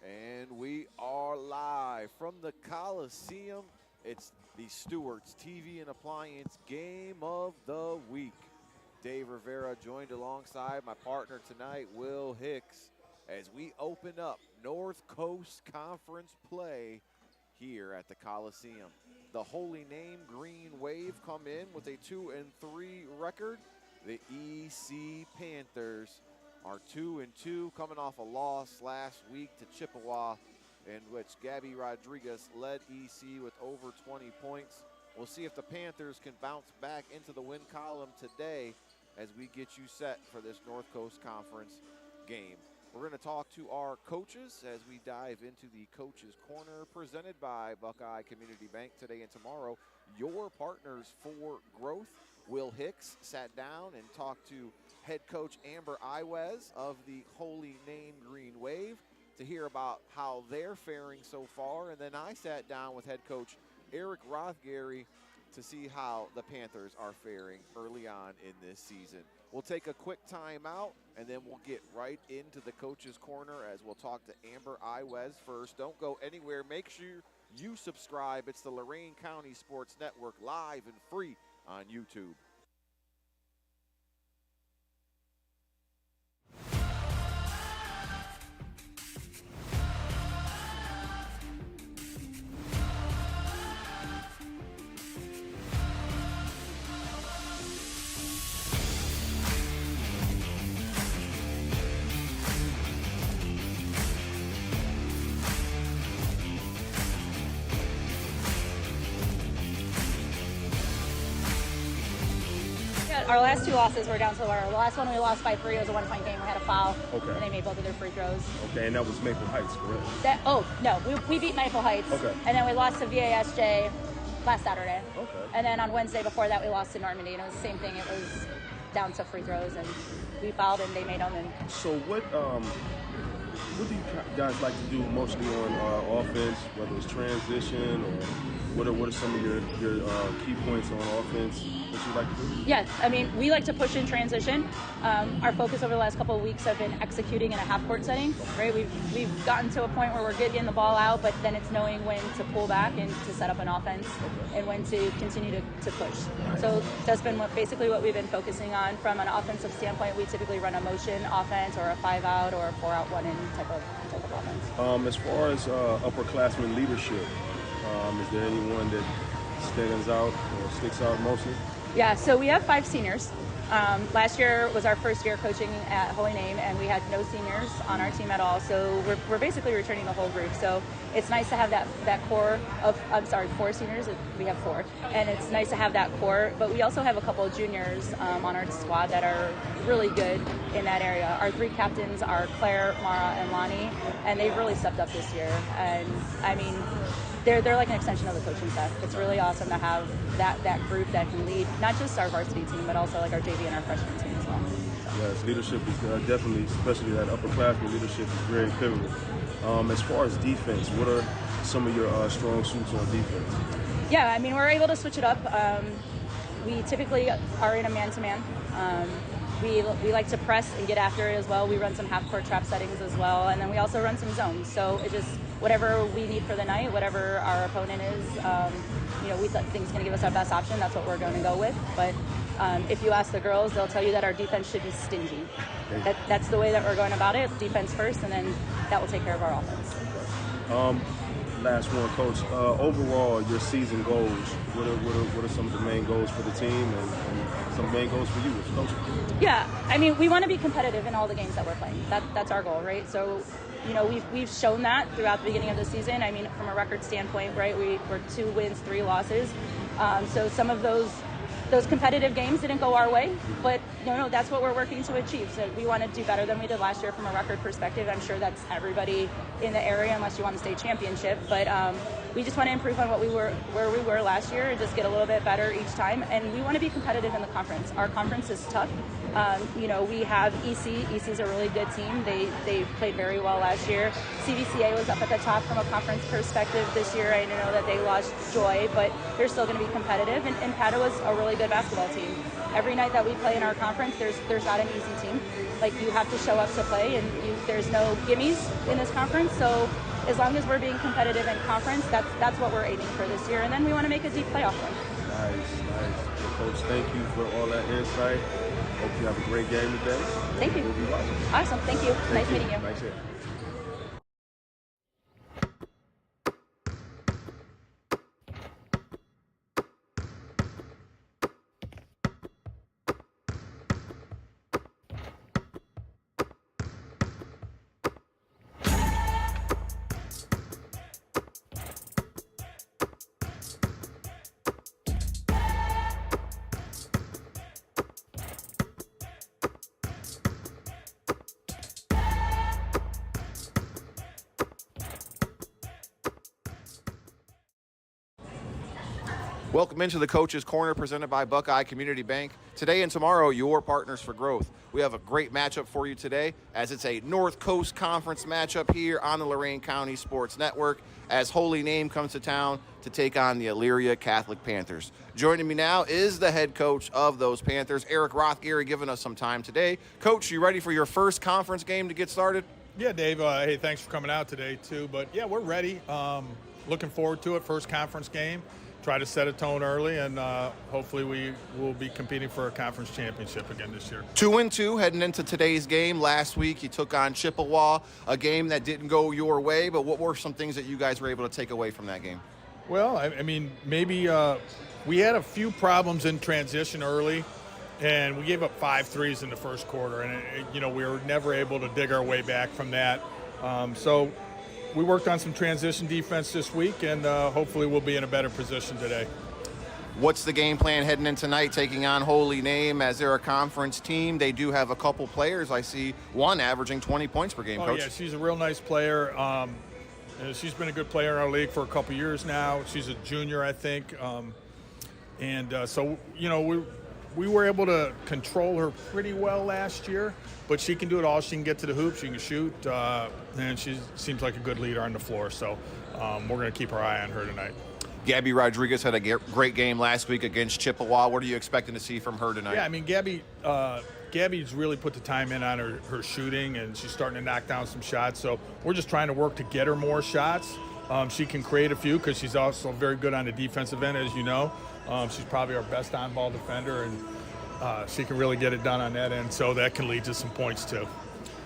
And we are live from the Coliseum. It's the Stewart's TV and Appliance Game of the Week. Dave Rivera joined alongside my partner tonight, Will Hicks, as we open up North Coast Conference play here at the Coliseum. The Holy Name Green Wave come in with a 2-3 record. The EC Panthers are 2-2, coming off a loss last week to Chippewa, in which Gabby Rodriguez led EC with over 20 points. We'll see if the Panthers can bounce back into the win column today as we get you set for this North Coast Conference game. We're going to talk to our coaches as we dive into the Coaches Corner, presented by Buckeye Community Bank today and tomorrow. Your partners for growth. Will Hicks sat down and talked to head coach Amber Iwez of the Holy Name Green Wave to hear about how they're faring so far. And then I sat down with head coach Eric Rothgary to see how the Panthers are faring early on in this season. We'll take a quick timeout, and then we'll get right into the Coaches Corner as we'll talk to Amber Iwez first. Don't go anywhere. Make sure you subscribe. It's the Lorain County Sports Network, live and free on YouTube. Our last two losses were down to our last one we lost by 3. It was a 1-point game. We had a foul. Okay. And they made both of their free throws. Okay, and that was Maple Heights, correct? No, we beat Maple Heights. Okay. And then we lost to VASJ last Saturday. Okay. And then on Wednesday before that, we lost to Normandy, and it was the same thing. It was down to free throws, and we fouled, and they made them. And so what do you guys like to do mostly on offense, whether it's transition or what are some of your key points on offense that you like to do? Yeah, I mean, we like to push in transition. Our focus over the last couple of weeks have been executing in a half-court setting, right? We've gotten to a point where we're getting the ball out, but then it's knowing when to pull back and to set up an offense and when to continue to push. So that's been basically what we've been focusing on. From an offensive standpoint, we typically run a motion offense or a 5-out or a 4-out 1-in type of offense. As far as upperclassmen leadership, is there anyone that stands out or sticks out mostly? Yeah, so we have 5 seniors. Last year was our first year coaching at Holy Name, and we had no seniors on our team at all. So we're basically returning the whole group. So it's nice to have that core of, 4 seniors. We have 4. And it's nice to have that core. But we also have a couple of juniors on our squad that are really good in that area. Our 3 captains are Claire, Mara, and Lonnie, and they've really stepped up this year. And, I mean, they're like an extension of the coaching staff. It's really awesome to have that group that can lead not just our varsity team, but also like our JV and our freshman team as well. Yes, leadership is definitely, especially that upperclassmen leadership, is very pivotal. As far as defense, what are some of your strong suits on defense? Yeah, I mean, we're able to switch it up. We typically are in a man-to-man. We like to press and get after it as well. We run some half-court trap settings as well, and then we also run some zones. So it just, whatever we need for the night, whatever our opponent is, we think is going to give us our best option. That's what we're going to go with. But if you ask the girls, they'll tell you that our defense should be stingy. That's the way that we're going about it. Defense first, and then that will take care of our offense. Last one, Coach. Overall, your season goals. What are some of the main goals for the team and some main goals for you as coach? Yeah, I mean, we want to be competitive in all the games that we're playing. That's our goal, right? So, we've shown that throughout the beginning of the season. I mean, from a record standpoint, right, we're 2 wins, 3 losses. So some of those competitive games didn't go our way, but that's what we're working to achieve. So we want to do better than we did last year from a record perspective. I'm sure that's everybody in the area, unless you want to stay championship. But we just want to improve on where we were last year and just get a little bit better each time. And we want to be competitive in the conference. Our conference is tough. We have EC. EC's a really good team. They played very well last year. CVCA was up at the top from a conference perspective this year. I know that they lost Joy, but they're still going to be competitive. And Padua is a really good basketball team. Every night that we play in our conference, there's not an easy team. like you have to show up to play, and there's no gimmies in this conference. So as long as we're being competitive in conference, that's what we're aiming for this year. And then we want to make a deep playoff run. Nice. Well, Coach, thank you for all that insight. Hope you have a great game today. Thank you. We'll be watching. Awesome. Thank you. Nice meeting you. Nice here. Welcome into the Coach's Corner presented by Buckeye Community Bank. Today and tomorrow, your partners for growth. We have a great matchup for you today as it's a North Coast Conference matchup here on the Lorain County Sports Network as Holy Name comes to town to take on the Elyria Catholic Panthers. Joining me now is the head coach of those Panthers, Eric Rothgary, giving us some time today. Coach, you ready for your first conference game to get started? Yeah, Dave. Hey, thanks for coming out today, too. But, yeah, we're ready. Looking forward to it. First conference game. Try to set a tone early, and hopefully we will be competing for a conference championship again this year. 2-2 heading into today's game. Last week you took on Chippewa, a game that didn't go your way, but what were some things that you guys were able to take away from that game? Well, I mean, maybe we had a few problems in transition early, and we gave up 5 threes in the first quarter, and, we were never able to dig our way back from that. So we worked on some transition defense this week, and hopefully we'll be in a better position today. What's the game plan heading in tonight, taking on Holy Name as they're a conference team? They do have a couple players. I see one averaging 20 points per game, Coach. Yeah, she's a real nice player. She's been a good player in our league for a couple years now. She's a junior, I think. So, we were able to control her pretty well last year, but she can do it all. She can get to the hoop, she can shoot, and she seems like a good leader on the floor. So we're going to keep our eye on her tonight. Gabby Rodriguez had a great game last week against Chippewa. What are you expecting to see from her tonight? Yeah, I mean, Gabby's really put the time in on her shooting, and she's starting to knock down some shots. So we're just trying to work to get her more shots. She can create a few because she's also very good on the defensive end, as you know. She's probably our best on-ball defender, and she can really get it done on that end, so that can lead to some points too.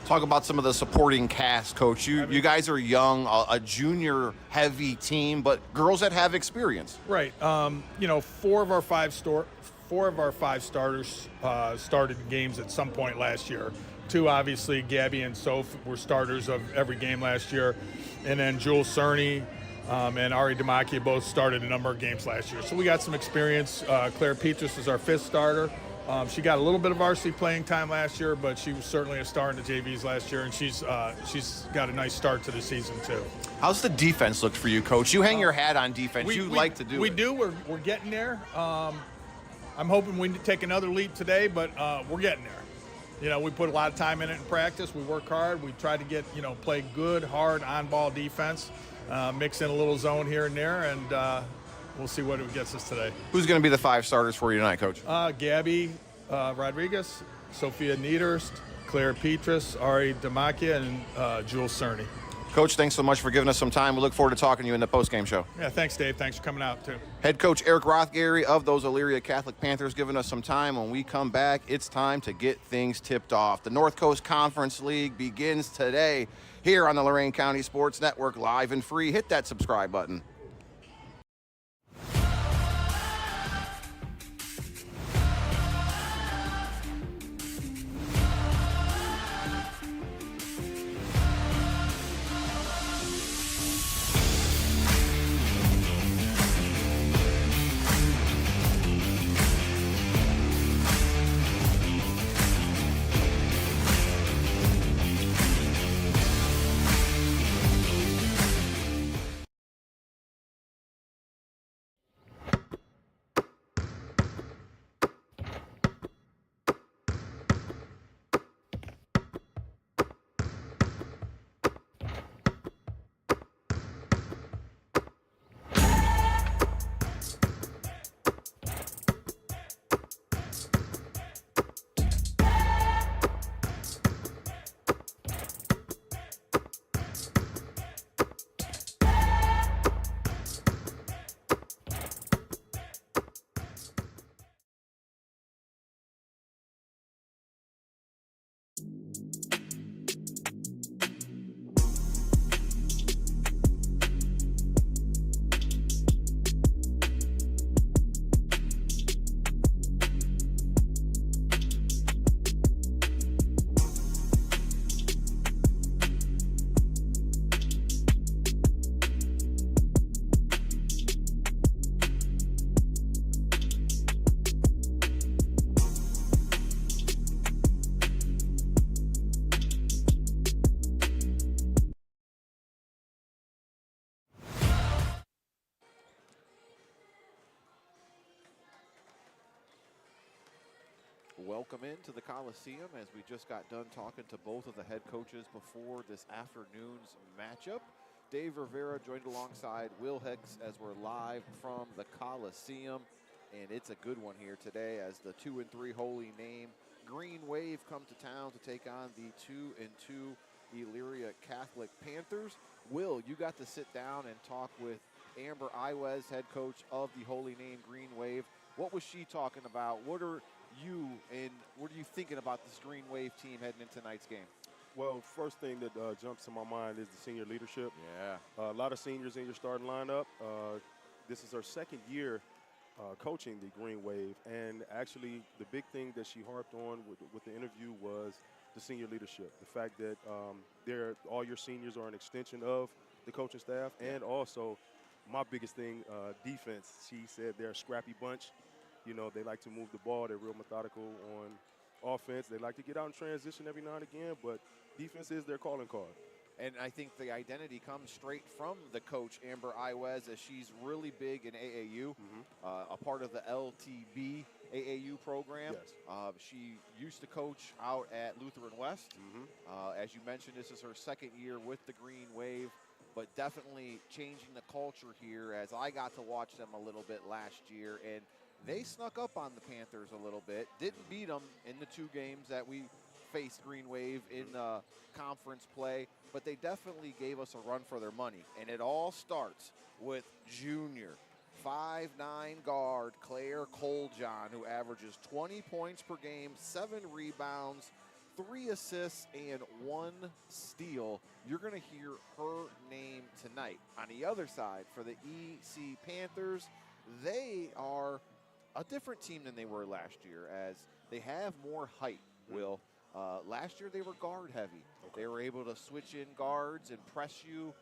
Talk about some of the supporting cast, Coach. You guys are young, a junior-heavy team, but girls that have experience. Right. 4 of our 5 starters started games at some point last year. 2, obviously, Gabby and Soph were starters of every game last year, and then Jules Cerny and Ari Demakia both started a number of games last year. So we got some experience. Claire Petrus is our 5th starter. She got a little bit of varsity playing time last year, but she was certainly a star in the JVs last year, and she's got a nice start to the season too. How's the defense looked for you, Coach? You hang your hat on defense. You like to do it. We do. We're getting there. I'm hoping we take another leap today, but we're getting there. We put a lot of time in it in practice. We work hard. We try to play good, hard on-ball defense, mix in a little zone here and there, and we'll see what it gets us today. Who's going to be the 5 starters for you tonight, Coach? Gabby Rodriguez, Sophia Niederst, Claire Petrus, Ari Demakia, and Jules Cerny. Coach, thanks so much for giving us some time. We look forward to talking to you in the postgame show. Yeah, thanks, Dave. Thanks for coming out, too. Head coach Eric Rothgary of those Elyria Catholic Panthers giving us some time. When we come back, it's time to get things tipped off. The North Coast Conference League begins today here on the Lorain County Sports Network, live and free. Hit that subscribe button. Welcome into the Coliseum as we just got done talking to both of the head coaches before this afternoon's matchup. Dave Rivera joined alongside Will Hicks as we're live from the Coliseum. And it's a good one here today as the 2-3 Holy Name Green Wave come to town to take on the 2-2 Elyria Catholic Panthers. Will, you got to sit down and talk with Amber Iwez, head coach of the Holy Name Green Wave. What was she talking about? What are you thinking about this Green Wave team heading into tonight's game? Well, first thing that jumps to my mind is the senior leadership. Yeah. A lot of seniors in your starting lineup. This is her second year coaching the Green Wave, and actually the big thing that she harped on with the interview was the senior leadership. The fact that all your seniors are an extension of the coaching staff, and also my biggest thing, defense. She said they're a scrappy bunch. You know, they like to move the ball. They're real methodical on offense. They like to get out in transition every now and again, but defense is their calling card. And I think the identity comes straight from the coach, Amber Iwez, as she's really big in AAU, a part of the LTB AAU program. Yes. She used to coach out at Lutheran West. As you mentioned, this is her second year with the Green Wave, but definitely changing the culture here as I got to watch them a little bit last year. And they snuck up on the Panthers a little bit, didn't beat them in the two games that we faced Green Wave in conference play, but they definitely gave us a run for their money. And it all starts with junior 5'9" guard Claire Coljohn, who averages 20 points per game, 7 rebounds, 3 assists, and 1 steal. You're going to hear her name tonight. On the other side, for the EC Panthers, they are a different team than they were last year, as they have more height, Will. Last year they were guard heavy. They were able to switch in guards and press you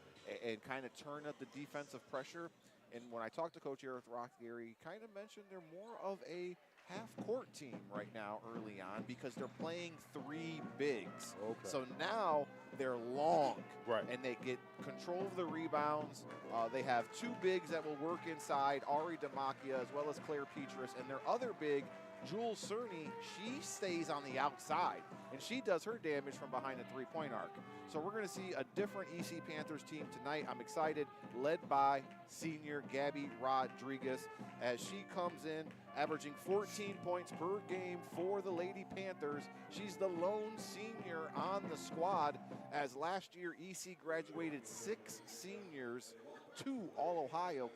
and kind of turn up the defensive pressure. And when I talked to Coach Eric Rockgary, he kind of mentioned they're more of a half-court team right now early on because they're playing 3 bigs. So now they're long, and they get control of the rebounds. They have 2 bigs that will work inside, Ari Demakia as well as Claire Petrus, and their other big, Jules Cerny, she stays on the outside, and she does her damage from behind the three-point arc. So we're going to see a different EC Panthers team tonight. I'm excited, led by senior Gabby Rodriguez, as she comes in, averaging 14 points per game for the Lady Panthers. She's the lone senior on the squad, as last year EC graduated 6 seniors, 2 All-Ohio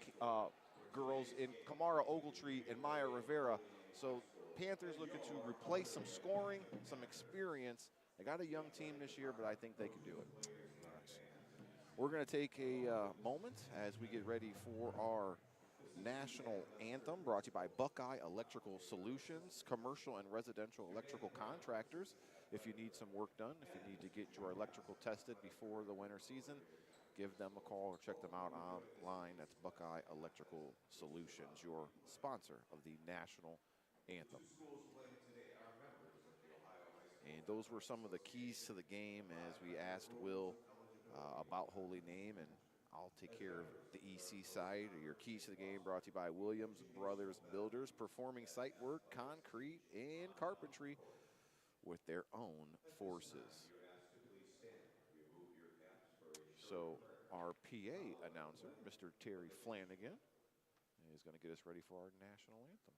girls in Kamara Ogletree and Maya Rivera. So Panthers looking to replace some scoring, some experience. They got a young team this year, but I think they can do it. We're going to take a moment as we get ready for our national anthem, brought to you by Buckeye Electrical Solutions, commercial and residential electrical contractors. If you need some work done, if you need to get your electrical tested before the winter season, give them a call or check them out online. That's Buckeye Electrical Solutions, your sponsor of the national anthem. And those were some of the keys to the game as we asked Will about Holy Name, and I'll take care of the EC side. Your keys to the game brought to you by Williams Brothers Builders, performing site work, concrete, and carpentry with their own forces. So our PA announcer, Mr. Terry Flanagan, is going to get us ready for our national anthem.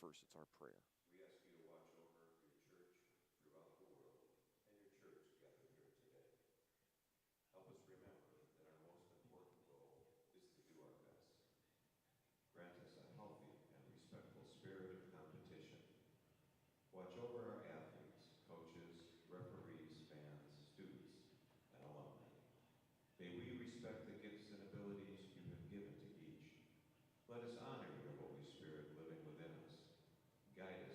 First, it's our prayer. We ask you to watch over your church throughout the world and your church gathered here today. Help us remember that our most important goal is to do our best. Grant us a healthy and respectful spirit of competition. Watch over our athletes, coaches, referees, fans, students, and alumni. May we respect the gifts and abilities you have given to each. Let us honor your Holy Spirit living within us. Guide us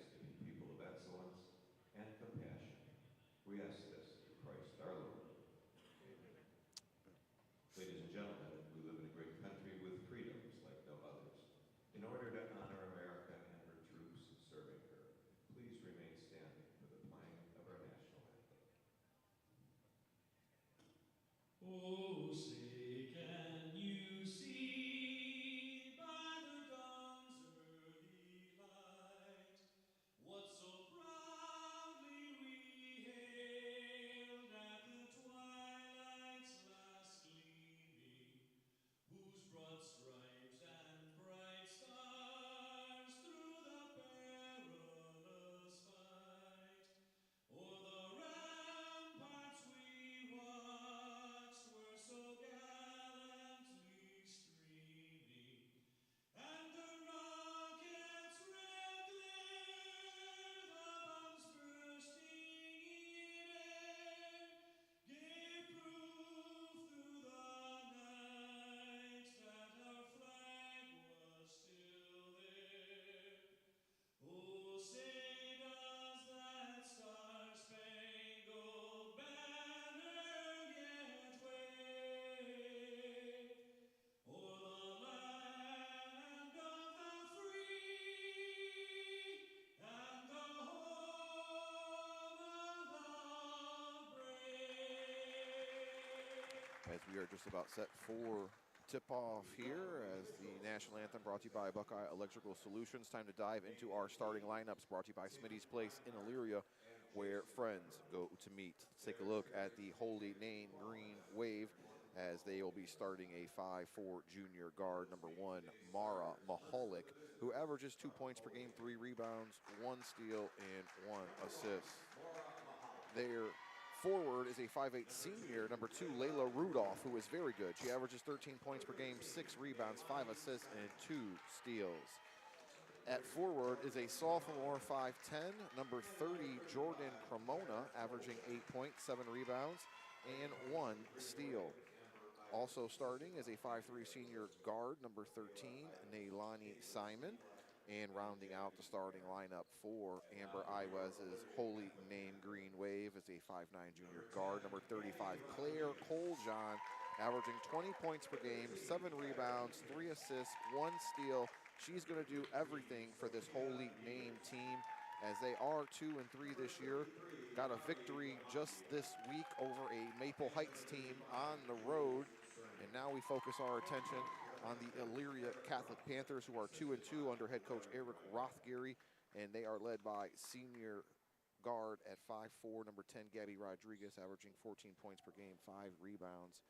as we are just about set for tip-off here as the national anthem brought to you by Buckeye Electrical Solutions. Time to dive into our starting lineups brought to you by Smitty's Place in Elyria, where friends go to meet. Let's take a look at the Holy Name Green Wave as they will be starting a 5'4 junior guard, number 1, Mara Mahalik, who averages 2 points per game, 3 rebounds, 1 steal, and 1 assist. Their forward is a 5'8 senior, number 2, Layla Rudolph, who is very good. She averages 13 points per game, 6 rebounds, 5 assists, and 2 steals. At forward is a sophomore 5'10, number 30, Jordan Cremona, averaging 8 points, 7 rebounds, and 1 steal. Also starting is a 5'3 senior guard, number 13, Nailani Simon. And rounding out the starting lineup for Amber Iwez's Holy Name Green Wave is a 5'9 junior guard, number 35, Claire Coljon, averaging 20 points per game, 7 rebounds, 3 assists, 1 steal. She's going to do everything for this Holy Name team as they are 2-3 this year. Got a victory just this week over a Maple Heights team on the road. And now we focus our attention on the Elyria Catholic Panthers, who are 2-2 under head coach Eric Rothgary, and they are led by senior guard at 5'4", number 10, Gabby Rodriguez, averaging 14 points per game, 5 rebounds,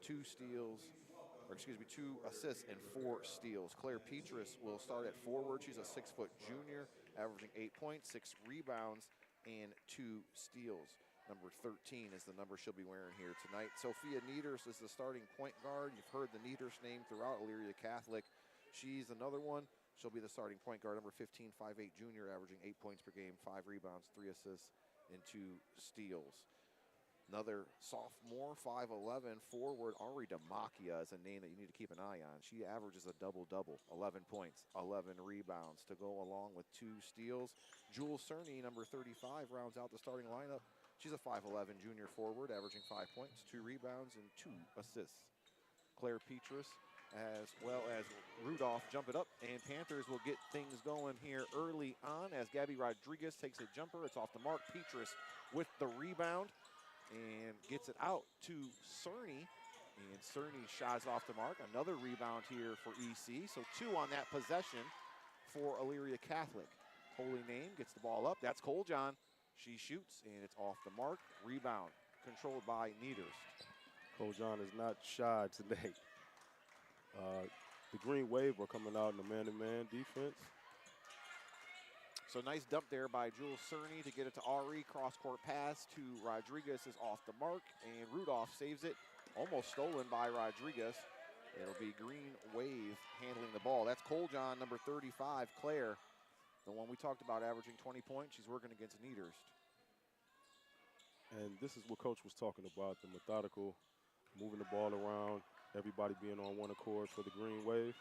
2 assists, and 4 steals. Claire Petrus will start at forward. She's a 6-foot junior, averaging 8 points, 6 rebounds, and 2 steals. Number 13 is the number she'll be wearing here tonight. Sophia Nieders is the starting point guard. You've heard the Nieders name throughout Elyria Catholic. She's another one. She'll be the starting point guard, number 15, 5'8 junior, averaging 8 points per game, 5 rebounds, 3 assists, and 2 steals. Another sophomore, 5'11 forward, Ari Demakia is a name that you need to keep an eye on. She averages a double-double, 11 points, 11 rebounds to go along with 2 steals. Jules Cerny, number 35, rounds out the starting lineup. She's a 5'11 junior forward, averaging 5 points, 2 rebounds, and 2 assists. Claire Petrus, as well as Rudolph, jump it up, and Panthers will get things going here early on as Gabby Rodriguez takes a jumper. It's off the mark. Petrus with the rebound and gets it out to Cerny, and Cerny shots off the mark. Another rebound here for EC, so 2 on that possession for Elyria Catholic. Holy Name gets the ball up. That's Coljon. She shoots, and it's off the mark. Rebound controlled by Nieders. Coljon is not shy today. The Green Wave are coming out in the man-to-man defense. So nice dump there by Jules Cerny to get it to Ari. Cross-court pass to Rodriguez is off the mark, and Rudolph saves it. Almost stolen by Rodriguez. It'll be Green Wave handling the ball. That's Coljon, number 35, Claire. The one we talked about, averaging 20 points. She's working against Nieders. And this is what Coach was talking about, the methodical, moving the ball around, everybody being on one accord for the Green Wave.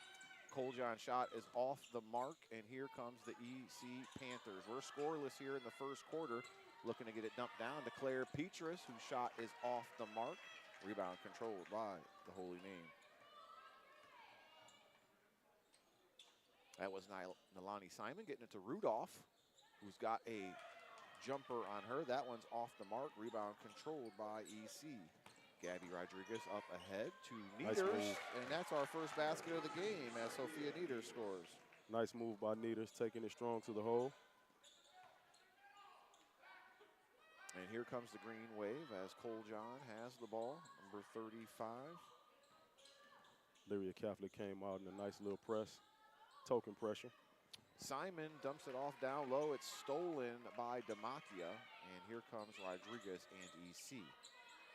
Coljon's shot is off the mark, and here comes the EC Panthers. We're scoreless here in the first quarter, looking to get it dumped down to Claire Petrus, whose shot is off the mark. Rebound controlled by the Holy Name. That was Nalani Simon getting it to Rudolph, who's got a jumper on her. That one's off the mark. Rebound controlled by EC. Gabby Rodriguez up ahead to Nieders, and that's our first basket of the game as Sophia Nieders scores. Nice move by Nieders, taking it strong to the hole. And here comes the Green Wave as Coljon has the ball, number 35. Elyria Catholic came out in a nice little press. Token pressure. Simon dumps it off down low. It's stolen by Demakia, and here comes Rodriguez and EC.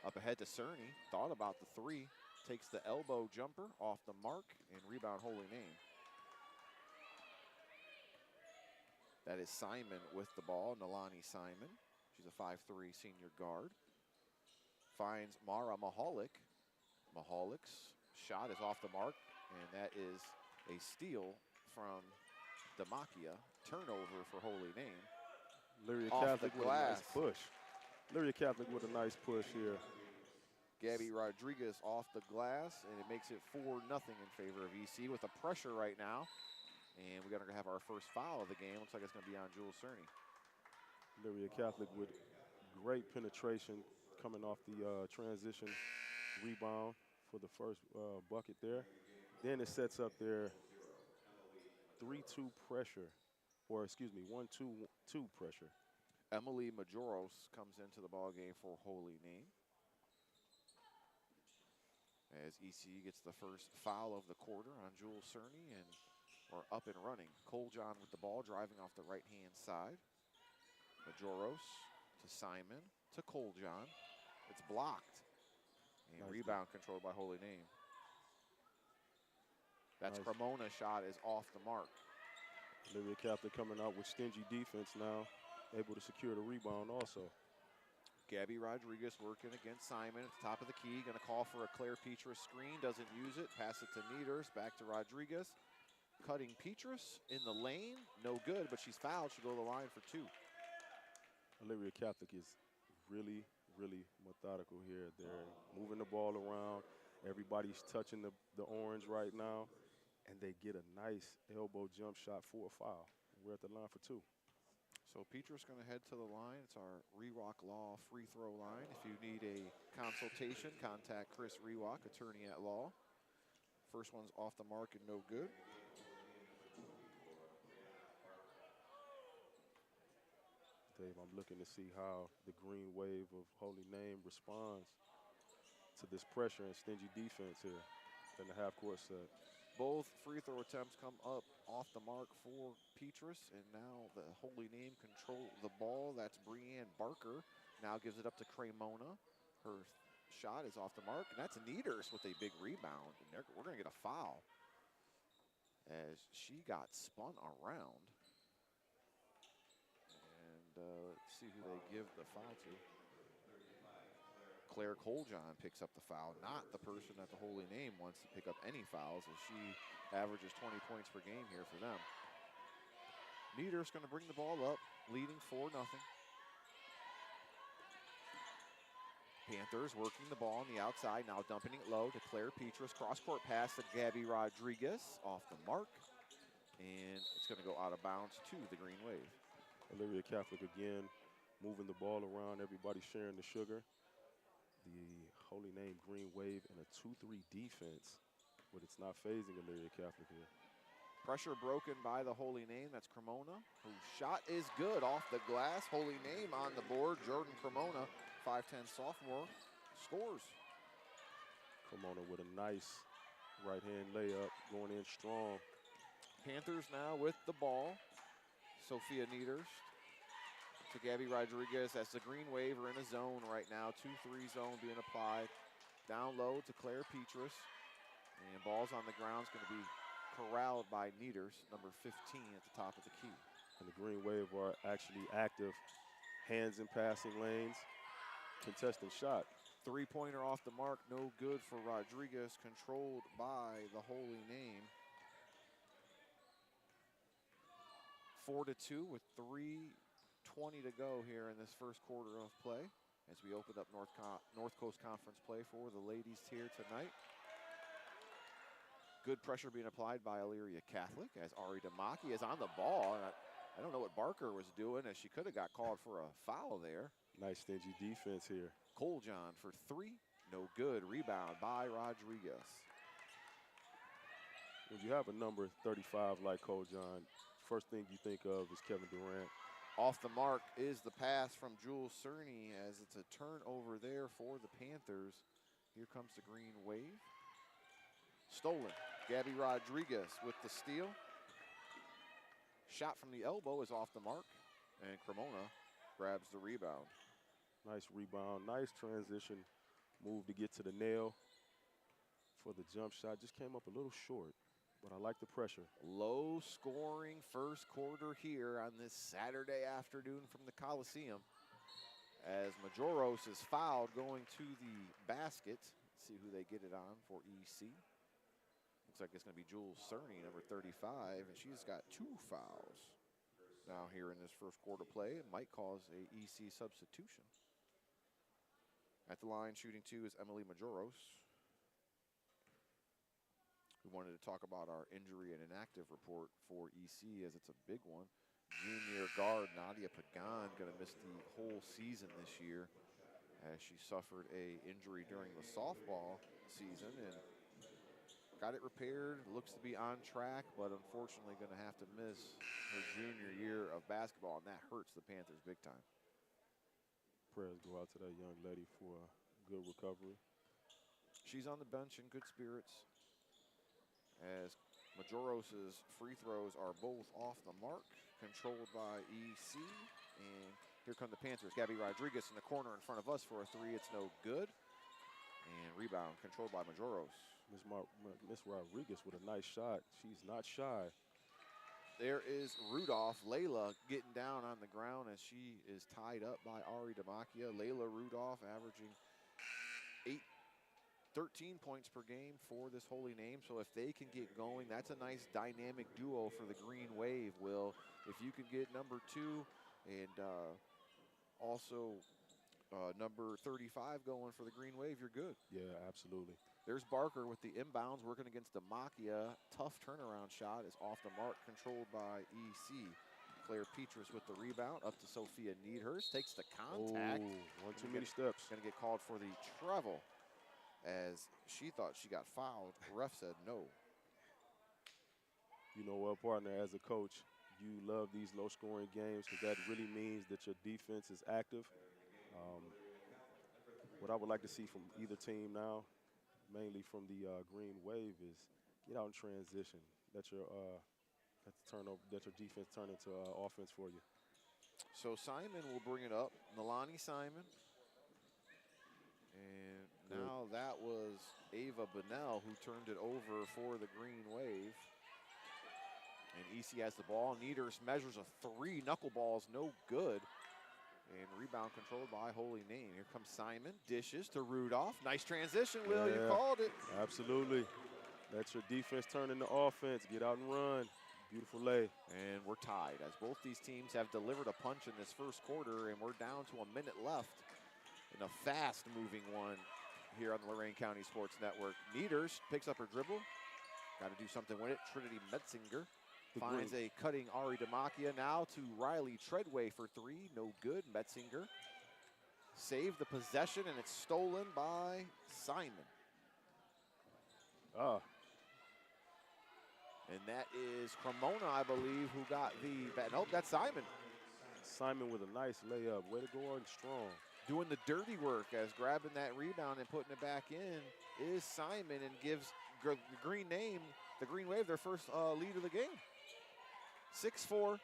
Up ahead to Cerny, thought about the 3, takes the elbow jumper off the mark, and rebound Holy Name. That is Simon with the ball, Nalani Simon. She's a 5'3 senior guard. Finds Mara Mahalik. Mahalik's shot is off the mark, and that is a steal from Demakia. Turnover for Holy Name. Elyria Off Catholic the with a nice glass. push. Elyria Catholic with a nice push here. Gabby Rodriguez off the glass, and it makes it 4-0 in favor of EC with the pressure right now. And we're going to have our first foul of the game. Looks like it's going to be on Jules Cerny. Elyria Catholic with great penetration coming off the transition rebound for the first bucket there. Then it sets up their 3-2 pressure, or excuse me, 1-2-2 pressure. Emily Majoros comes into the ball game for Holy Name. As ECU gets the first foul of the quarter on Jules Cerny, and we're up and running. Coljon with the ball, driving off the right-hand side. Majoros to Simon, to Coljon. It's blocked. And Nice. Rebound controlled by Holy Name. That's Nice. Cremona's shot is off the mark. Elyria Catholic coming out with stingy defense now, able to secure the rebound also. Gabby Rodriguez working against Simon at the top of the key. Going to call for a Claire Petrus screen. Doesn't use it. Pass it to Nieders. Back to Rodriguez. Cutting Petrus in the lane. No good, but she's fouled. She'll go to the line for 2. Elyria Catholic is really, really methodical here. They're moving the ball around. Everybody's touching the orange right now. And they get a nice elbow jump shot for a foul. We're at the line for 2. So Petrus going to head to the line. It's our Rewalk Law free throw line. If you need a consultation, contact Chris Rewalk, attorney at law. First one's off the mark and no good. Dave, I'm looking to see how the green wave of Holy Name responds to this pressure and stingy defense here in the half-court set. Both free throw attempts come up off the mark for Petrus, and now the Holy Name control the ball. That's Breanne Barker. Now gives it up to Cremona. Her shot is off the mark, and that's Nieders with a big rebound. And we're going to get a foul as she got spun around. And let's see who they give the foul to. Claire Coljon picks up the foul, not the person that the Holy Name wants to pick up any fouls, as she averages 20 points per game here for them. Nieder's going to bring the ball up, leading 4-0. Panthers working the ball on the outside, now dumping it low to Claire Petrus. Cross-court pass to Gabby Rodriguez, off the mark. And it's going to go out of bounds to the Green Wave. Elyria Catholic again moving the ball around. Everybody sharing the sugar. The Holy Name Green Wave in a 2-3 defense, but it's not phasing Elyria Catholic here. Pressure broken by the Holy Name. That's Cremona, whose shot is good off the glass. Holy Name on the board. Jordan Cremona, 5'10 sophomore, scores. Cremona with a nice right-hand layup, going in strong. Panthers now with the ball. Sophia Nieders to Gabby Rodriguez. That's the Green Wave. We're in a zone right now. 2-3 zone being applied. Down low to Claire Petrus. And ball's on the ground. It's going to be corralled by Nieders, number 15 at the top of the key. And the Green Wave are actually active. Hands in passing lanes. Contesting shot. Three-pointer off the mark. No good for Rodriguez. Controlled by the Holy Name. 4-2 with 3:20 to go here in this first quarter of play as we open up North Coast Conference play for the ladies here tonight. Good pressure being applied by Elyria Catholic as Ari Damaki is on the ball. And I don't know what Barker was doing, as she could have got called for a foul there. Nice stingy defense here. Coljon for 3, no good. Rebound by Rodriguez. When you have a number 35 like Coljon, first thing you think of is Kevin Durant. Off the mark is the pass from Jules Cerny, as it's a turnover there for the Panthers. Here comes the Green Wave. Stolen. Gabby Rodriguez with the steal. Shot from the elbow is off the mark, and Cremona grabs the rebound. Nice rebound, nice transition move to get to the nail for the jump shot. Just came up a little short, but I like the pressure. Low scoring first quarter here on this Saturday afternoon from the Coliseum, as Majoros is fouled going to the basket. Let's see who they get it on for EC. Looks like it's going to be Jules Cerny, number 35, and she's got 2 fouls now here in this first quarter play. It might cause a EC substitution. At the line shooting 2 is Emily Majoros. We wanted to talk about our injury and inactive report for EC, as it's a big one. Junior guard Nadia Pagan going to miss the whole season this year as she suffered a injury during the softball season and got it repaired. Looks to be on track, but unfortunately going to have to miss her junior year of basketball, and that hurts the Panthers big time. Prayers go out to that young lady for a good recovery. She's on the bench in good spirits as Majoros' free throws are both off the mark, controlled by EC. And here come the Panthers. Gabby Rodriguez in the corner in front of us for a three. It's no good. And rebound controlled by Majoros. Miss Rodriguez with a nice shot. She's not shy. There is Rudolph. Layla getting down on the ground as she is tied up by Ari Demakia. Layla Rudolph averaging 13 points per game for this Holy Name. So if they can get going, that's a nice dynamic duo for the Green Wave, Will. If you can get number 2 and also number 35 going for the Green Wave, you're good. Yeah, absolutely. There's Barker with the inbounds working against Demakia. Tough turnaround shot is off the mark, controlled by EC. Claire Petrus with the rebound, up to Sophia Needhurst. Takes the contact. Oh, one too many steps. Going to get called for the travel as she thought she got fouled. Ref said no. You know what, partner, as a coach, you love these low-scoring games because that really means that your defense is active. What I would like to see from either team now, mainly from the Green Wave, is get out in transition. Let your defense turn into offense for you. So Simon will bring it up. Nalani Simon. And now that was Ava Bunnell who turned it over for the Green Wave. And EC has the ball. Needhurst measures a 3. Knuckleball's no good. And rebound controlled by Holy Name. Here comes Simon. Dishes to Rudolph. Nice transition, Will. Yeah, you called it. Absolutely. Let your defense turn into offense. Get out and run. Beautiful lay. And we're tied as both these teams have delivered a punch in this first quarter, and we're down to a minute left in a fast-moving one here on the Lorain County Sports Network. Needhurst picks up her dribble. Got to do something with it. Trinity Metzinger finds a cutting Ari Demakia. Now to Riley Treadway for 3. No good. Metzinger saved the possession, and it's stolen by Simon. And that is Cremona, I believe, who got the – nope, that's Simon. Simon with a nice layup. Way to go on strong. Doing the dirty work as grabbing that rebound and putting it back in is Simon, and gives the Green Wave, their first lead of the game. 6-4.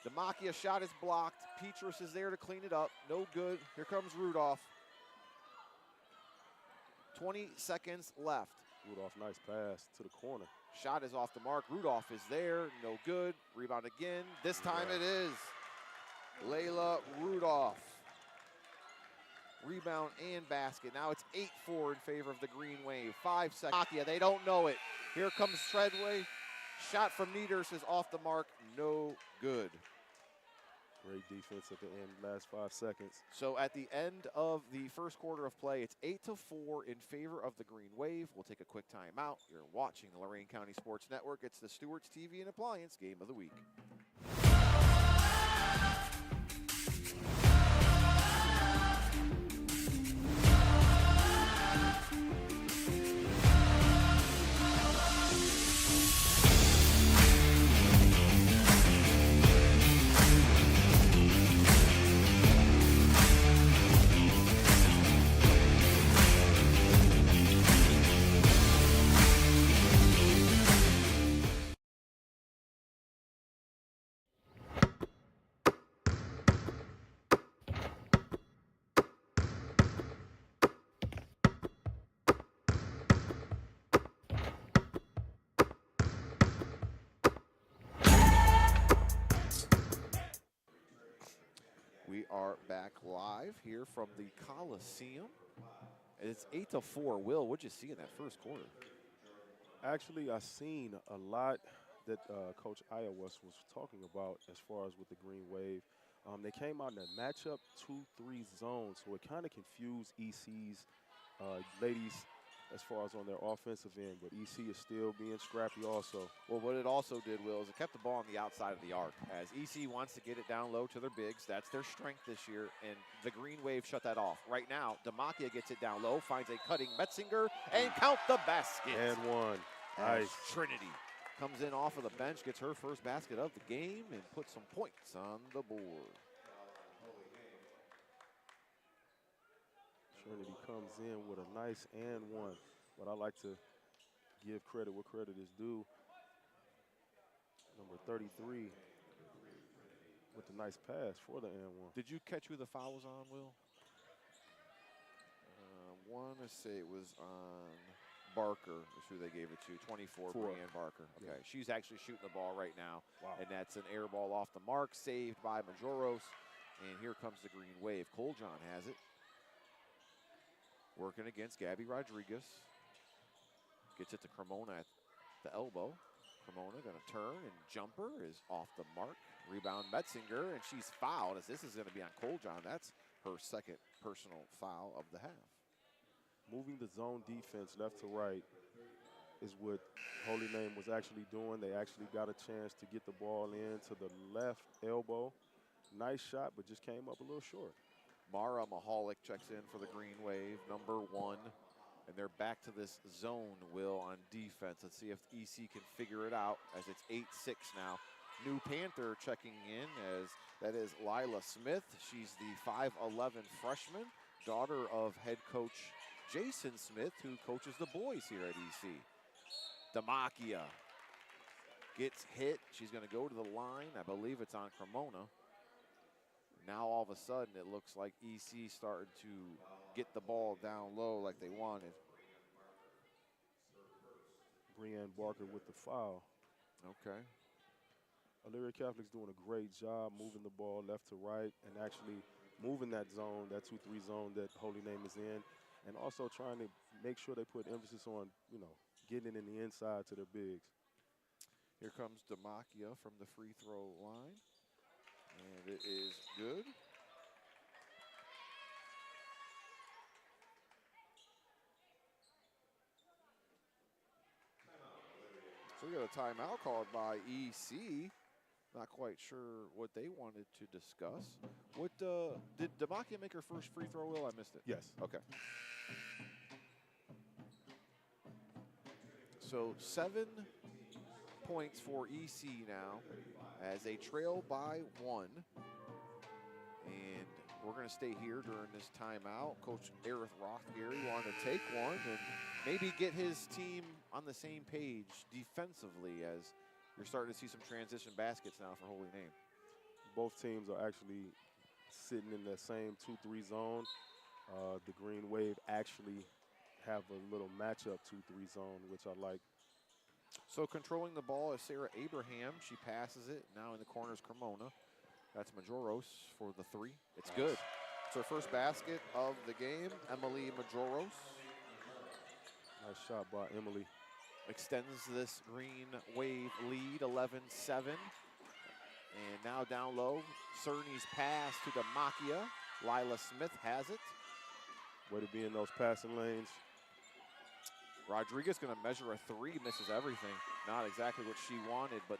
Demakia shot is blocked. Petrus is there to clean it up. No good. Here comes Rudolph. 20 seconds left. Rudolph, nice pass to the corner. Shot is off the mark. Rudolph is there. No good. Rebound again. This time it is Layla Rudolph. Rebound and basket. Now it's 8-4 in favor of the Green Wave. 5 seconds. They don't know it. Here comes Treadway. Shot from Needhurst is off the mark. No good. Great defense at the end, last 5 seconds. So at the end of the first quarter of play, it's 8-4 in favor of the Green Wave. We'll take a quick timeout. You're watching the Lorain County Sports Network. It's the Stewart's TV and Appliance Game of the Week. We are back live here from the Coliseum. It's 8-4. Will, what'd you see in that first quarter? Actually, I seen a lot that Coach Iowa was talking about as far as with the Green Wave. They came out in a matchup 2-3 zone, so it kind of confused EC's ladies as far as on their offensive end, but EC is still being scrappy also. Well, what it also did, Will, is it kept the ball on the outside of the arc. As EC wants to get it down low to their bigs, that's their strength this year, and the Green Wave shut that off. Right now, Demakia gets it down low, finds a cutting Metzinger, and count the basket. And one. As Nice. Trinity comes in off of the bench, gets her first basket of the game, and puts some points on the board. Trinity comes in with a nice and one, but I like to give credit where credit is due. Number 33 with a nice pass for the and one. Did you catch who the foul was on, Will? Want to say it was on Barker is who they gave it to, 24, Brianne Barker. Okay, Yeah. She's actually shooting the ball right now, Wow. and that's an air ball off the mark, saved by Majoros, and here comes the Green Wave. Coljon has it. Working against Gabby Rodriguez. Gets it to Cremona at the elbow. Cremona going to turn, and jumper is off the mark. Rebound Metzinger, and she's fouled as this is going to be on Coljon. That's her second personal foul of the half. Moving the zone defense left to right is what Holy Name was actually doing. They actually got a chance to get the ball in to the left elbow. Nice shot, but just came up a little short. Mara Mahalik checks in for the Green Wave, number 1. And they're back to this zone, Will, on defense. Let's see if EC can figure it out as it's 8-6 now. New Panther checking in as that is Lila Smith. She's the 5'11 freshman, daughter of head coach Jason Smith, who coaches the boys here at EC. Demakia gets hit. She's going to go to the line. I believe it's on Cremona. Now all of a sudden it looks like EC started to get the ball down low like they wanted. Brianne Barker with the foul. Okay. Elyria Catholic's doing a great job moving the ball left to right and actually moving that zone, that 2-3 zone that Holy Name is in, and also trying to make sure they put emphasis on, getting in the inside to their bigs. Here comes Demakia from the free throw line. And it is good. So we got a timeout called by EC. Not quite sure what they wanted to discuss. What did Demakia make her first free throw, Will? I missed it. Yes. Okay. So 7 points for EC now as they trail by 1. And we're going to stay here during this timeout. Coach Erith Rothgary wanted to take one and maybe get his team on the same page defensively as you're starting to see some transition baskets now for Holy Name. Both teams are actually sitting in that same 2-3 zone. The Green Wave actually have a little matchup 2-3 zone, which I like. So controlling the ball is Sarah Abraham. She passes it. Now in the corner is Cremona. That's Majoros for the 3. It's good. It's her first basket of the game. Emily Majoros Nice shot by Emily. extends this Green Wave lead, 11-7. And now down low, Cerny's pass to Demakia. Lila Smith has it. Way to be in those passing lanes. Rodriguez going to measure a 3, misses everything. Not exactly what she wanted, but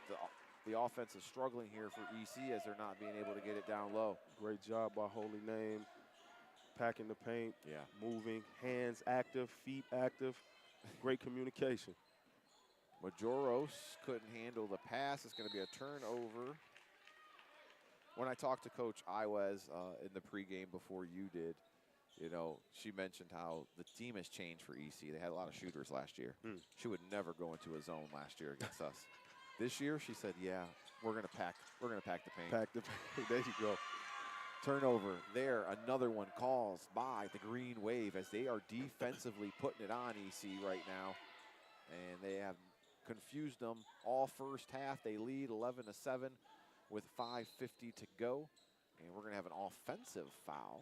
the offense is struggling here for EC as they're not being able to get it down low. Great job by Holy Name. Packing the paint, moving, hands active, feet active. Great communication. Majoros couldn't handle the pass. It's going to be a turnover. When I talked to Coach Iwez in the pregame before you did, she mentioned how the team has changed for EC. They had a lot of shooters last year. She would never go into a zone last year against us. This year, she said, "Yeah, we're gonna pack the paint." Pack the paint. There you go. Turnover there. Another one caused by the Green Wave as they are defensively putting it on EC right now, and they have confused them all first half. They lead 11-7 with 5:50 to go, and we're gonna have an offensive foul.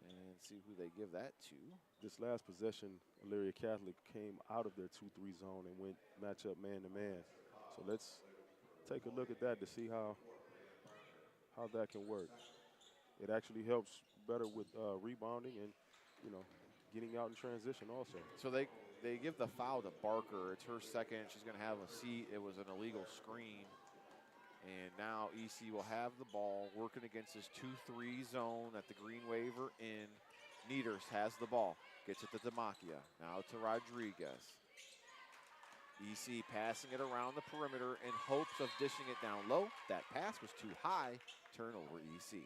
And see who they give that to. This last possession, Elyria Catholic came out of their 2-3 zone and went matchup man-to-man. So let's take a look at that to see how that can work. It actually helps better with rebounding and, getting out in transition also. So they give the foul to Barker. It's her second. She's going to have a seat. It was an illegal screen. And now EC will have the ball working against this 2-3 zone that the Green Wave are in. Nieders has the ball. Gets it to Demakia. Now to Rodriguez. EC passing it around the perimeter in hopes of dishing it down low. That pass was too high. Turnover EC.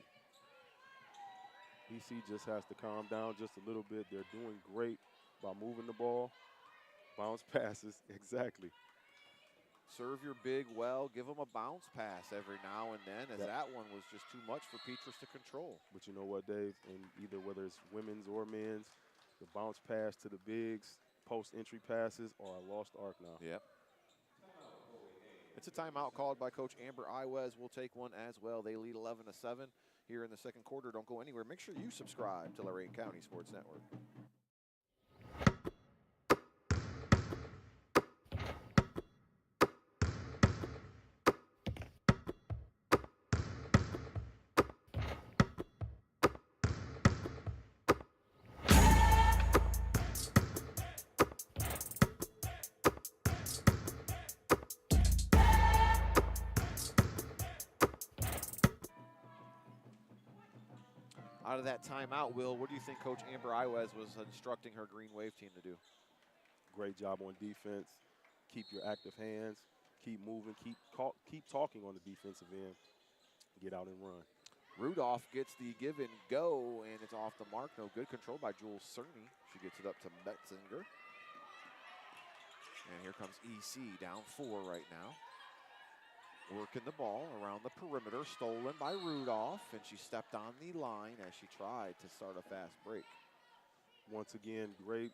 EC just has to calm down just a little bit. They're doing great by moving the ball. Bounce passes, exactly. Serve your big well. Give them a bounce pass every now and then, as that one was just too much for Petrus to control. But you know what, Dave? And either whether it's women's or men's, the bounce pass to the bigs, post-entry passes are a lost art now. Yep. It's a timeout called by Coach Amber Iwes. We'll take one as well. They lead 11-7 here in the second quarter. Don't go anywhere. Make sure you subscribe to Lorain County Sports Network. Out of that timeout, Will, what do you think Coach Amber Iwes was instructing her Green Wave team to do? Great job on defense. Keep your active hands. Keep moving. Keep talking on the defensive end. Get out and run. Rudolph gets the give and go, and it's off the mark. No good. Control by Jules Cerny. She gets it up to Metzinger. And here comes EC down 4 right now. Working the ball around the perimeter, stolen by Rudolph, and she stepped on the line as she tried to start a fast break. Once again, great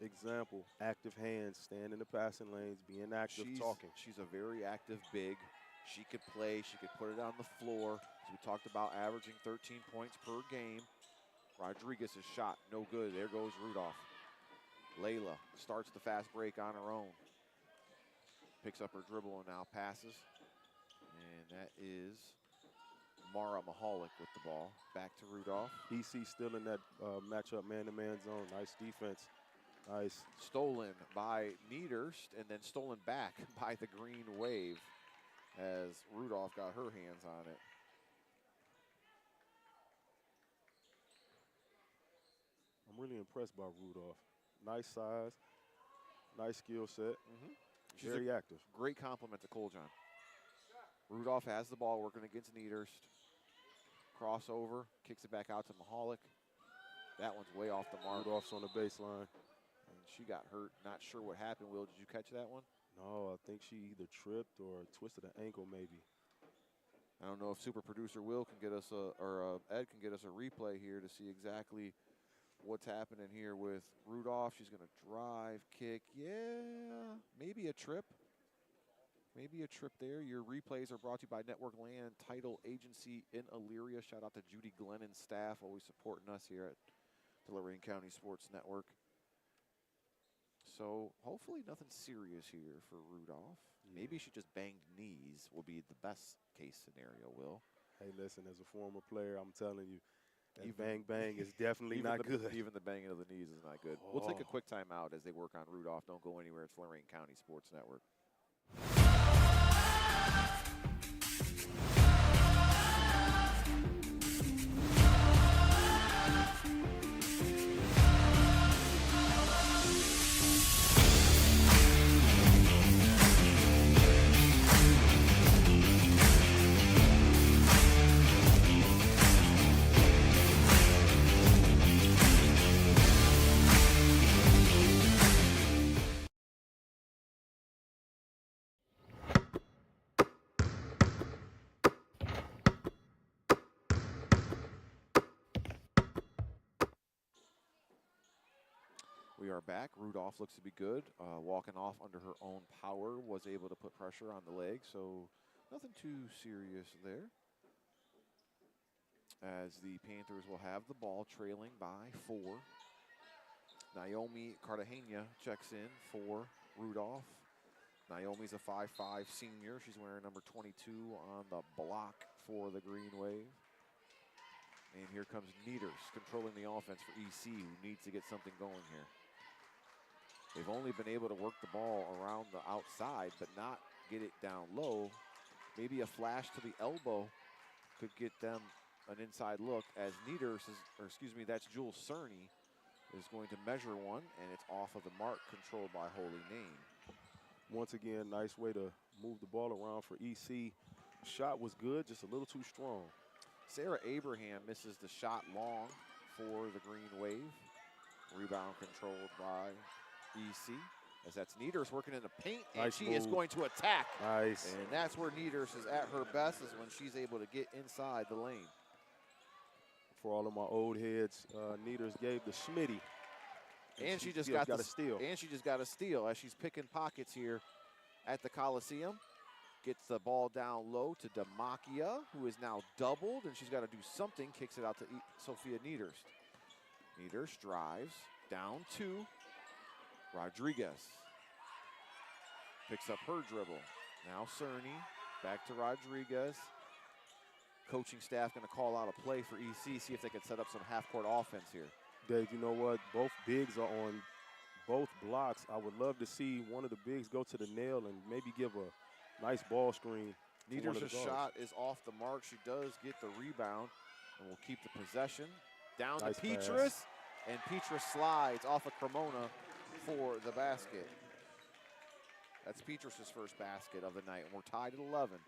example. Active hands, stand in the passing lanes, being active, talking. She's a very active big. She could play, she could put it on the floor. As we talked about, averaging 13 points per game. Rodriguez's shot, no good. There goes Rudolph. Layla starts the fast break on her own. Picks up her dribble and now passes. And that is Mara Mahalik with the ball. Back to Rudolph. EC still in that matchup man-to-man zone. Nice defense. Nice. Stolen by Niederst and then stolen back by the Green Wave as Rudolph got her hands on it. I'm really impressed by Rudolph. Nice size, nice skill set. She's very active. Great compliment to Coljon. Rudolph has the ball working against Niederst. Crossover, kicks it back out to Mahalik. That one's way off the mark. Rudolph's on the baseline. And she got hurt. Not sure what happened, Will. Did you catch that one? No, I think she either tripped or twisted an ankle maybe. I don't know if super producer Will can get us Ed can get us a replay here to see exactly what's happening here with Rudolph. She's going to drive, kick. Yeah, maybe a trip. Maybe a trip there. Your replays are brought to you by Network Land Title Agency in Elyria. Shout out to Judy Glenn and staff, always supporting us here at the Lorain County Sports Network. So hopefully nothing serious here for Rudolph. Yeah. Maybe she just banged knees will be the best case scenario, Will. Hey, listen, as a former player, I'm telling you, that bang is definitely not good. Even the banging of the knees is not good. We'll take a quick timeout as they work on Rudolph. Don't go anywhere. It's Lorain County Sports Network. We are back. Rudolph looks to be good. Walking off under her own power, was able to put pressure on the leg, so nothing too serious there. As the Panthers will have the ball trailing by 4. Naomi Cartagena checks in for Rudolph. Naomi's a 5'5" senior. She's wearing number 22 on the block for the Green Wave. And here comes Nieders controlling the offense for EC, who needs to get something going here. They've only been able to work the ball around the outside, but not get it down low. Maybe a flash to the elbow could get them an inside look, as Nieders is, or excuse me, that's Jules Cerny, is going to measure one, and it's off of the mark, controlled by Holy Name. Once again, nice way to move the ball around for EC. Shot was good, just a little too strong. Sarah Abraham misses the shot long for the Green Wave. Rebound controlled by EC, as that's Nieders working in the paint, and Nice she move. is going to attack. Nice. And that's where Nieders is at her best, is when she's able to get inside the lane. For all of my old heads, Nieders gave the Schmitty. And she just still got a steal. And she just got a steal as she's picking pockets here at the Coliseum. Gets the ball down low to Demakia, who is now doubled, and she's got to do something. Kicks it out to Sophia Nieders. Nieders drives down to Rodriguez. Picks up her dribble. Now Cerny, back to Rodriguez. Coaching staff going to call out a play for EC, see if they can set up some half-court offense here. Dave, you know what? Both bigs are on both blocks. I would love to see one of the bigs go to the nail and maybe give a nice ball screen. Nieders' shot is off the mark. She does get the rebound, and will keep the possession. Down Nice to Petrus, and Petrus slides off of Cremona for the basket. That's Petrus' first basket of the night, and we're tied at 11.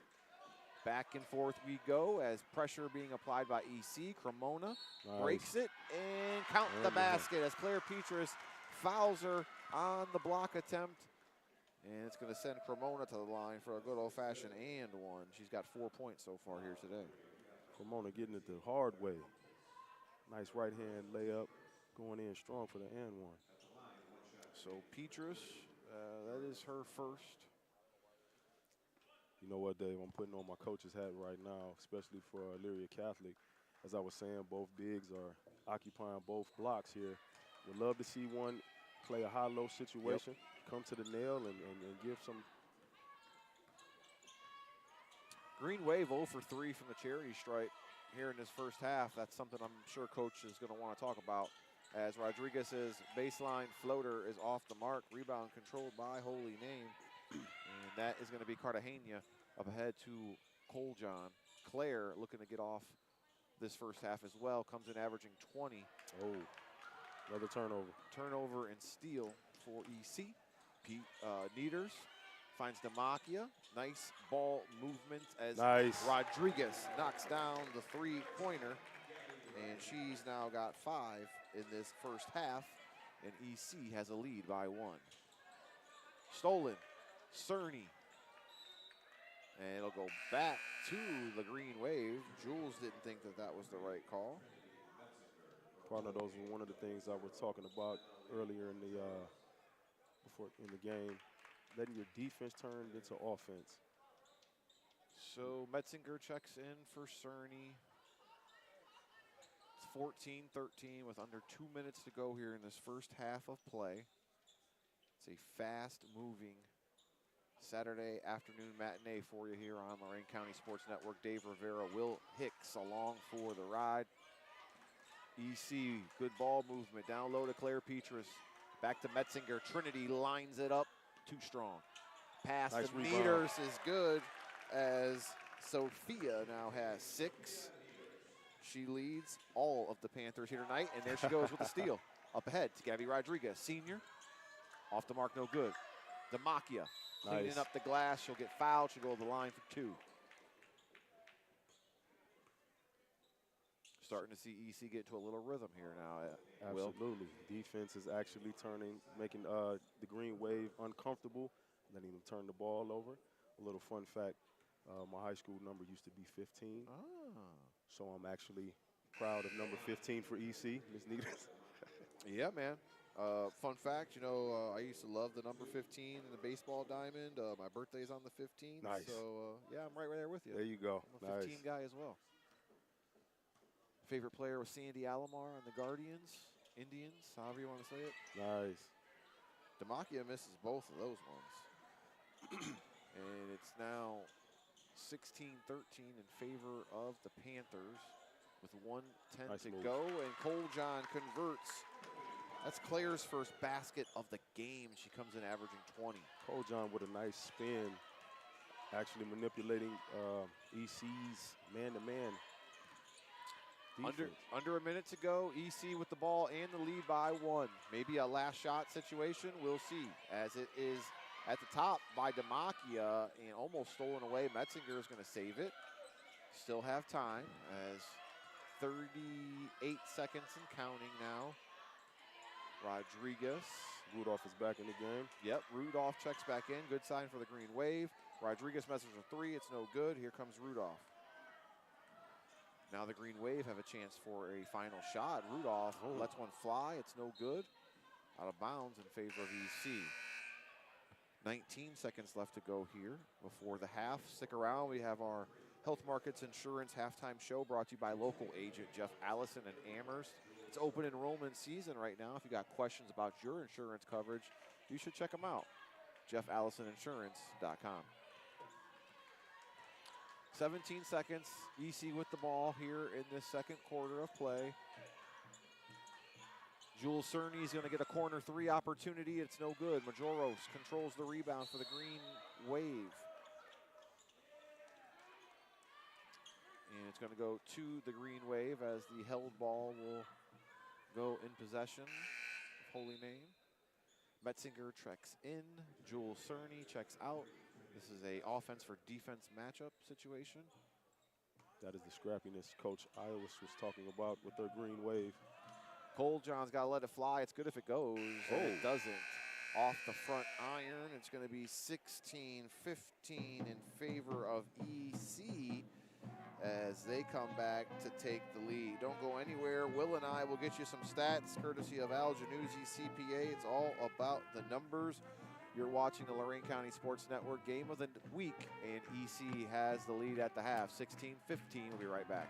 Back and forth we go as pressure being applied by EC. Cremona breaks it and count the basket as Claire Petrus fouls her on the block attempt. And it's going to send Cremona to the line for a good old-fashioned and one. She's got 4 points so far here today. Cremona getting it the hard way. Nice right-hand layup, going in strong for the and one. So Petrus, that is her first. You know what, Dave? I'm putting on my coach's hat right now, especially for Elyria Catholic. As I was saying, both bigs are occupying both blocks here. Would love to see one play a high-low situation, come to the nail, and give some. Green Wave 0 for 3 from the charity stripe here in this first half. That's something I'm sure Coach is going to want to talk about, as Rodriguez's baseline floater is off the mark. Rebound controlled by Holy Name. And that is going to be Cartagena up ahead to Coljon. Claire looking to get off this first half as well. Comes in averaging 20. Oh, another turnover. Turnover and steal for EC. Nieders finds Demakia. Nice ball movement as Rodriguez knocks down the three-pointer. And she's now got 5 in this first half. And EC has a lead by 1. Stolen. Cerny. And it'll go back to the Green Wave. Jules didn't think that that was the right call. Partner, those were one of the things I was talking about earlier in the game, letting your defense turn into offense. So Metzinger checks in for Cerny. It's 14-13 with under 2 minutes to go here in this first half of play. It's a fast-moving Saturday afternoon matinee for you here on Lorain County Sports Network. Dave Rivera, Will Hicks along for the ride. EC, good ball movement. Down low to Claire Petrus. Back to Metzinger. Trinity lines it up. Too strong. Pass to Nieders is good, as Sophia now has 6. She leads all of the Panthers here tonight, and there she goes with the steal. Up ahead to Gabby Rodriguez, senior. Off the mark, no good. Demakia cleaning up the glass. She'll get fouled. She'll go to the line for 2. Starting to see EC get to a little rhythm here now. Absolutely. Defense is actually making the Green Wave uncomfortable, letting them turn the ball over. A little fun fact, my high school number used to be 15. So I'm actually proud of number 15 for EC, Ms. Nieders. Yeah, man. Fun fact, you know, I used to love the number 15 in the baseball diamond. My birthday's on the 15th. Nice. So, yeah, I'm right there with you. There you go. I'm a 15 guy as well. Favorite player was Sandy Alomar on the Guardians, Indians, however you want to say it. Nice. Demakia misses both of those ones. And it's now 16-13 in favor of the Panthers. with 1:10 Nice to move. go, and Coljohn converts. That's Claire's first basket of the game. She comes in averaging 20. Coljohn with a nice spin, actually manipulating EC's man-to-man defense. Under a minute to go, EC with the ball and the lead by 1. Maybe a last shot situation, we'll see. As it is at the top by Demakia and almost stolen away. Metzinger is going to save it. Still have time as 38 seconds and counting now. Rodriguez. Rudolph is back in the game. Yep, Rudolph checks back in. Good sign for the Green Wave. Rodriguez messes a 3. It's no good. Here comes Rudolph. Now the Green Wave have a chance for a final shot. Rudolph lets one fly. It's no good. Out of bounds in favor of EC. 19 seconds left to go here before the half. Stick around. We have our Health Markets Insurance halftime show brought to you by local agent Jeff Allison in Amherst. It's open enrollment season right now. If you got questions about your insurance coverage, you should check them out. JeffAllisonInsurance.com. 17 seconds. EC with the ball here in this second quarter of play. Jules Cerny is going to get a corner 3 opportunity. It's no good. Majoros controls the rebound for the Green Wave. And it's going to go to the Green Wave as the held ball will go in possession of Holy Name. Metzinger checks in. Jules Cerny checks out. This is a offense for defense matchup situation. That is the scrappiness Coach Iowas was talking about with their Green Wave. Coljohn's got to let it fly. It's good if it goes, and it doesn't. Off the front iron, it's going to be 16-15 in favor of EC as they come back to take the lead. Don't go anywhere. Will and I will get you some stats courtesy of Al Januzzi, CPA. It's all about the numbers. You're watching the Lorain County Sports Network game of the week, and EC has the lead at the half, 16-15. We'll be right back.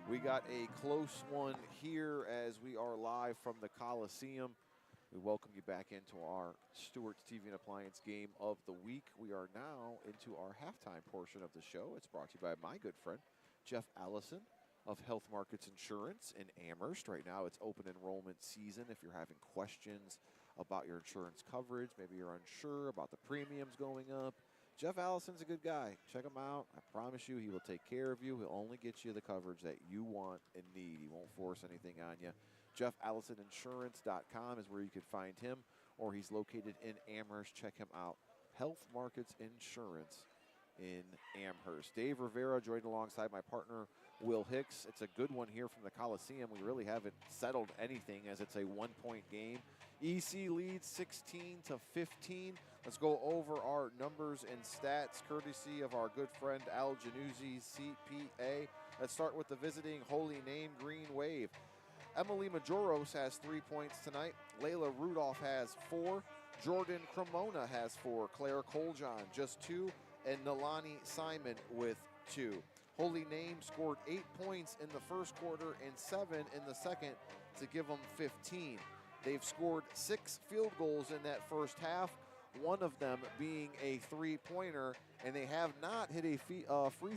We got a close one here as we are live from the Coliseum. We welcome you back into our Stewart's TV and Appliance game of the week. We are now into our halftime portion of the show. It's brought to you by my good friend, Jeff Allison of Health Markets Insurance in Amherst. Right now it's open enrollment season. If you're having questions about your insurance coverage, maybe you're unsure about the premiums going up, Jeff Allison's a good guy. Check him out. I promise you he will take care of you. He'll only get you the coverage that you want and need. He won't force anything on you. JeffAllisonInsurance.com is where you can find him, or he's located in Amherst. Check him out. Health Markets Insurance in Amherst. Dave Rivera joined alongside my partner, Will Hicks. It's a good one here from the Coliseum. We really haven't settled anything as it's a 1-point game. EC leads 16-15. Let's go over our numbers and stats courtesy of our good friend Al Januzzi, CPA. Let's start with the visiting Holy Name Green Wave. Emily Majoros has 3 points tonight. Layla Rudolph has 4. Jordan Cremona has 4. Claire Coljon just 2. And Nalani Simon with 2. Holy Name scored 8 points in the first quarter and 7 in the second to give them 15. They've scored 6 field goals in that first half, one of them being a three-pointer, and they have not hit a free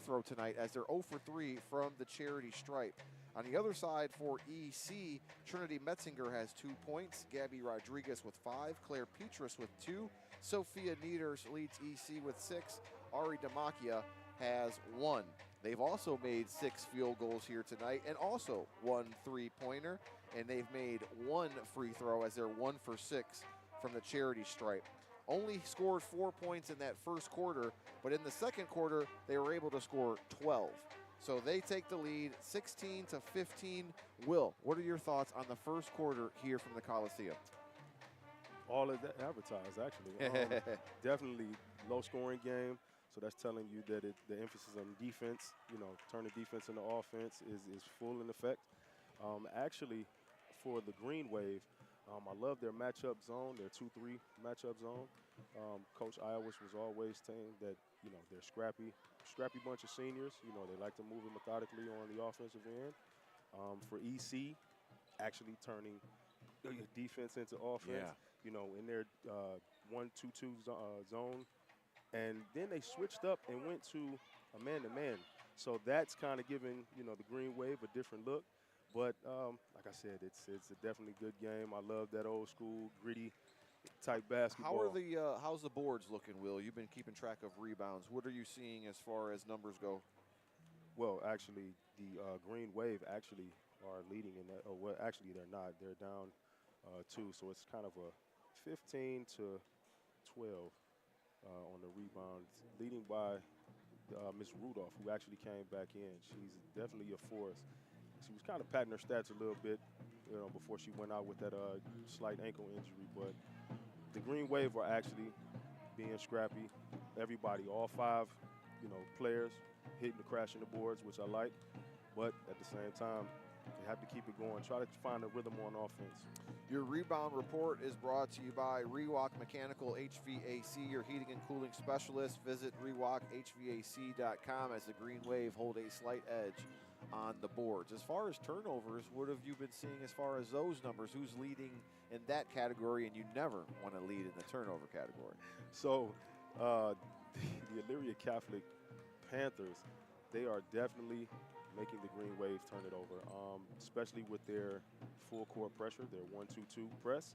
throw tonight as they're 0 for 3 from the charity stripe. On the other side for EC, Trinity Metzinger has 2 points, Gabby Rodriguez with 5, Claire Petrus with 2, Sophia Nieders leads EC with 6, Ari Demakia has 1. They've also made 6 field goals here tonight and also 1 three-pointer, and they've made 1 free throw as they're 1 for 6 from the charity stripe. Only scored 4 points in that first quarter, but in the second quarter, they were able to score 12. So they take the lead 16-15. Will, what are your thoughts on the first quarter here from the Coliseum? All of that advertised, actually. Definitely low-scoring game. So that's telling you that the emphasis on defense, turning defense into offense is full in effect. Actually, for the Green Wave, I love their matchup zone, their 2-3 matchup zone. Coach Iowas was always saying that, they're scrappy bunch of seniors. They like to move it methodically on the offensive end. For EC, actually turning defense into offense, in their 1-2-2 zone. And then they switched up and went to a man-to-man. So that's kind of giving, the Green Wave a different look. But like I said, it's a definitely good game. I love that old school, gritty type basketball. How's the boards looking, Will? You've been keeping track of rebounds. What are you seeing as far as numbers go? Well, actually, the Green Wave actually are leading in that. Oh, well, actually, they're not. They're down 2. So it's kind of a 15-12. On the rebounds, leading by Miss Rudolph, who actually came back in. She's definitely a force. She was kind of padding her stats a little bit, before she went out with that slight ankle injury. But the Green Wave are actually being scrappy. Everybody, all 5, players hitting the crashing the boards, which I like. But at the same time, you have to keep it going. Try to find a rhythm on offense. Your rebound report is brought to you by Rewalk Mechanical HVAC, your heating and cooling specialist. Visit RewalkHVAC.com as the Green Wave hold a slight edge on the boards. As far as turnovers, what have you been seeing as far as those numbers? Who's leading in that category? And you never want to lead in the turnover category. So the Elyria Catholic Panthers, they are definitely making the Green Wave turn it over, especially with their full court pressure, their 1-2-2 press.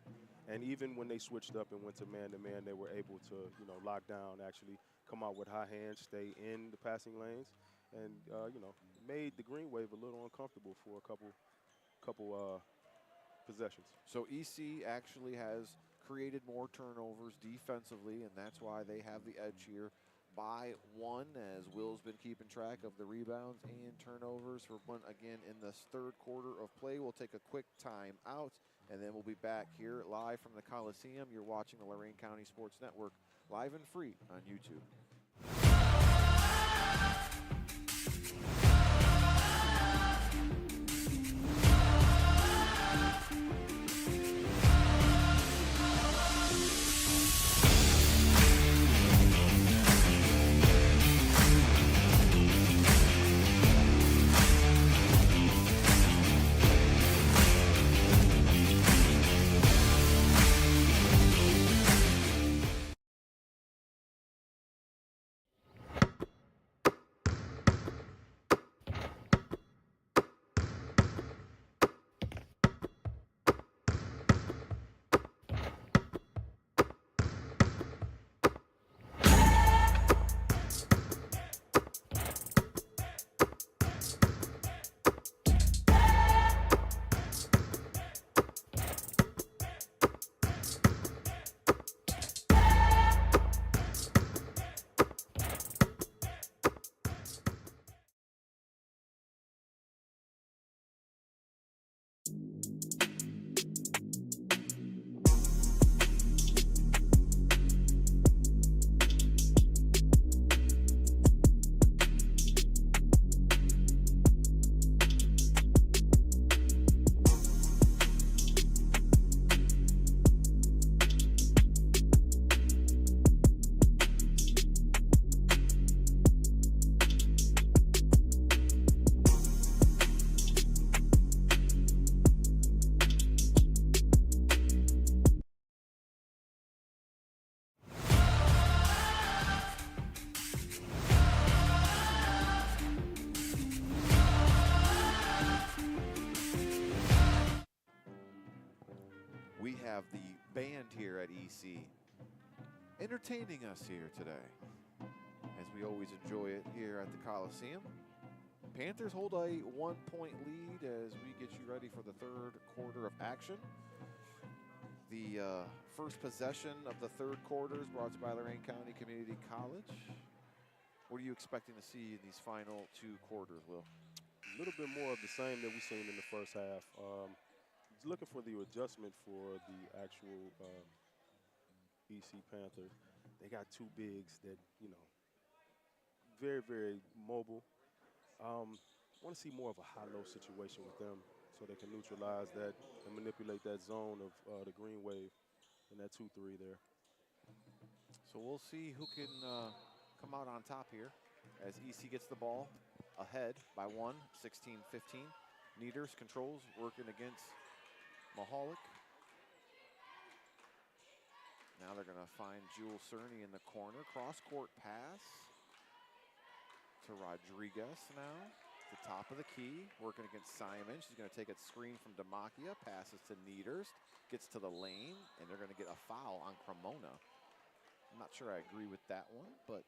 And even when they switched up and went to man-to-man, they were able to, lock down, actually come out with high hands, stay in the passing lanes, and, made the Green Wave a little uncomfortable for a couple possessions. So EC actually has created more turnovers defensively, and that's why they have the edge here by 1, as Will's been keeping track of the rebounds and turnovers for one again in this third quarter of play. We'll take a quick time out, and then we'll be back here live from the Coliseum. You're watching the Lorain County Sports Network live and free on YouTube. have the band here at EC entertaining us here today, as we always enjoy it here at the Coliseum. Panthers hold a 1-point lead as we get you ready for the third quarter of action. The first possession of the third quarter is brought to you by Lorain County Community College. What are you expecting to see in these final two quarters, Will? A little bit more of the same that we've seen in the first half. Just looking for the adjustment for the actual EC Panthers. They got two bigs that, you know, very, very mobile. I want to see more of a high-low situation with them so they can neutralize that and manipulate that zone of the green wave and that 2-3 there. So we'll see who can come out on top here as EC gets the ball ahead by 1, 16-15. Nieders controls, working against Mahalik. Now they're going to find Jules Cerny in the corner. Cross-court pass to Rodriguez now. The top of the key, working against Simon. She's going to take a screen from Demakia, passes to Nieders, gets to the lane, and they're going to get a foul on Cremona. I'm not sure I agree with that one, but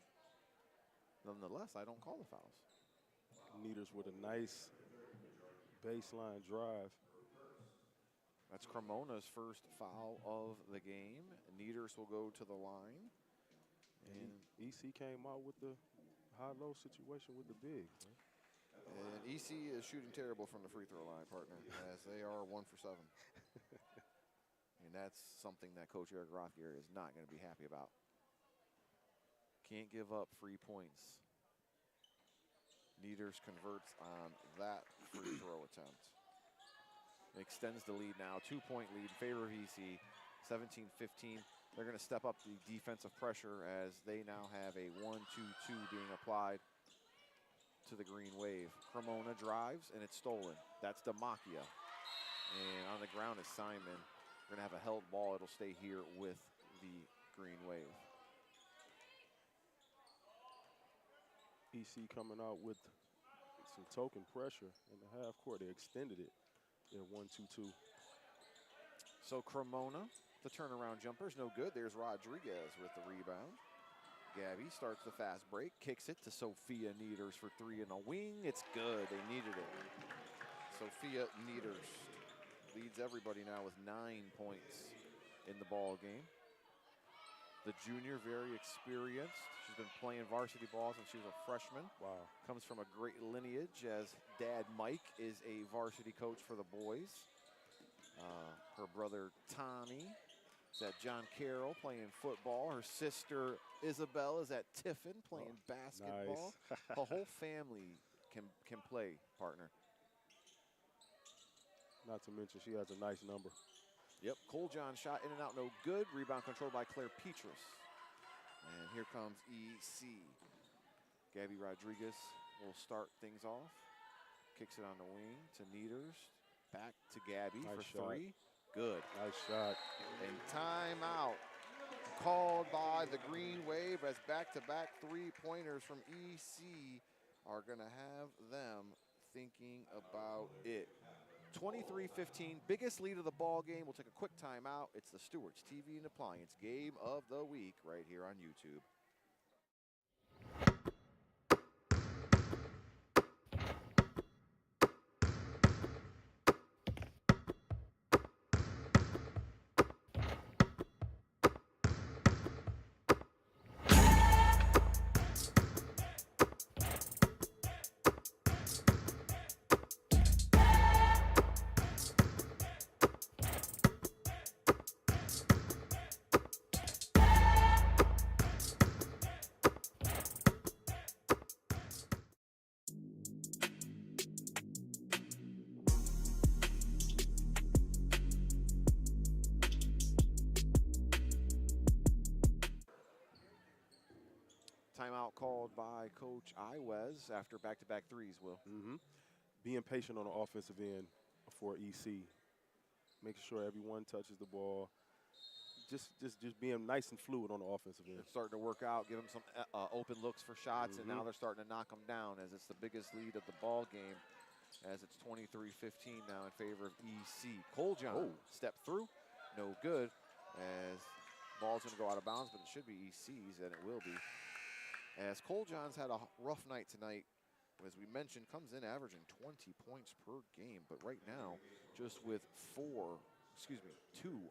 nonetheless, I don't call the fouls. Nieders with a nice baseline drive. That's Cremona's first foul of the game. Nieders will go to the line. And EC came out with the high-low situation with the big. And EC is shooting terrible from the free throw line, partner, as they are 1 for 7. And that's something that Coach Eric Rothgear is not going to be happy about. Can't give up free points. Nieders converts on that free throw attempt. Extends the lead now, 2-point lead in favor of EC, 17-15. They're going to step up the defensive pressure as they now have a 1-2-2 being applied to the green wave. Cremona drives, and it's stolen. That's Demakia. And on the ground is Simon. We're going to have a held ball. It'll stay here with the green wave. EC coming out with some token pressure in the half court. They extended it. They're 1-2-2. So Cremona, the turnaround jumper is no good. There's Rodriguez with the rebound. Gabby starts the fast break, kicks it to Sophia Nieders for 3 in a wing. It's good. They needed it. Sophia Nieders leads everybody now with 9 points in the ball game. The junior, very experienced. She's been playing varsity ball since she was a freshman. Wow. Comes from a great lineage as Dad Mike is a varsity coach for the boys. Her brother Tommy is at John Carroll playing football. Her sister Isabel is at Tiffin playing basketball. Nice. The whole family can play, partner. Not to mention she has a nice number. Yep, Cole John shot in and out, no good. Rebound controlled by Claire Petrus. And here comes EC. Gabby Rodriguez will start things off. Kicks it on the wing to Nieders. Back to Gabby Nice for 3. shot. Good. Nice shot. And timeout called by the Green Wave as back-to-back 3-pointers from EC are going to have them thinking about it. 23-15, biggest lead of the ball game. We'll take a quick timeout. It's the Stewart's TV and Appliance Game of the Week right here on YouTube. Timeout called by Coach Iwez after back-to-back threes, Will. Being patient on the offensive end for EC. Making sure everyone touches the ball. Just being nice and fluid on the offensive end. It's starting to work out, give them some open looks for shots, and now they're starting to knock them down as it's the biggest lead of the ball game, as it's 23-15 now in favor of EC. Cole John step through, no good, as ball's going to go out of bounds, but it should be EC's, and it will be. As Cole John's had a rough night tonight, as we mentioned, comes in averaging 20 points per game, but right now, just with 2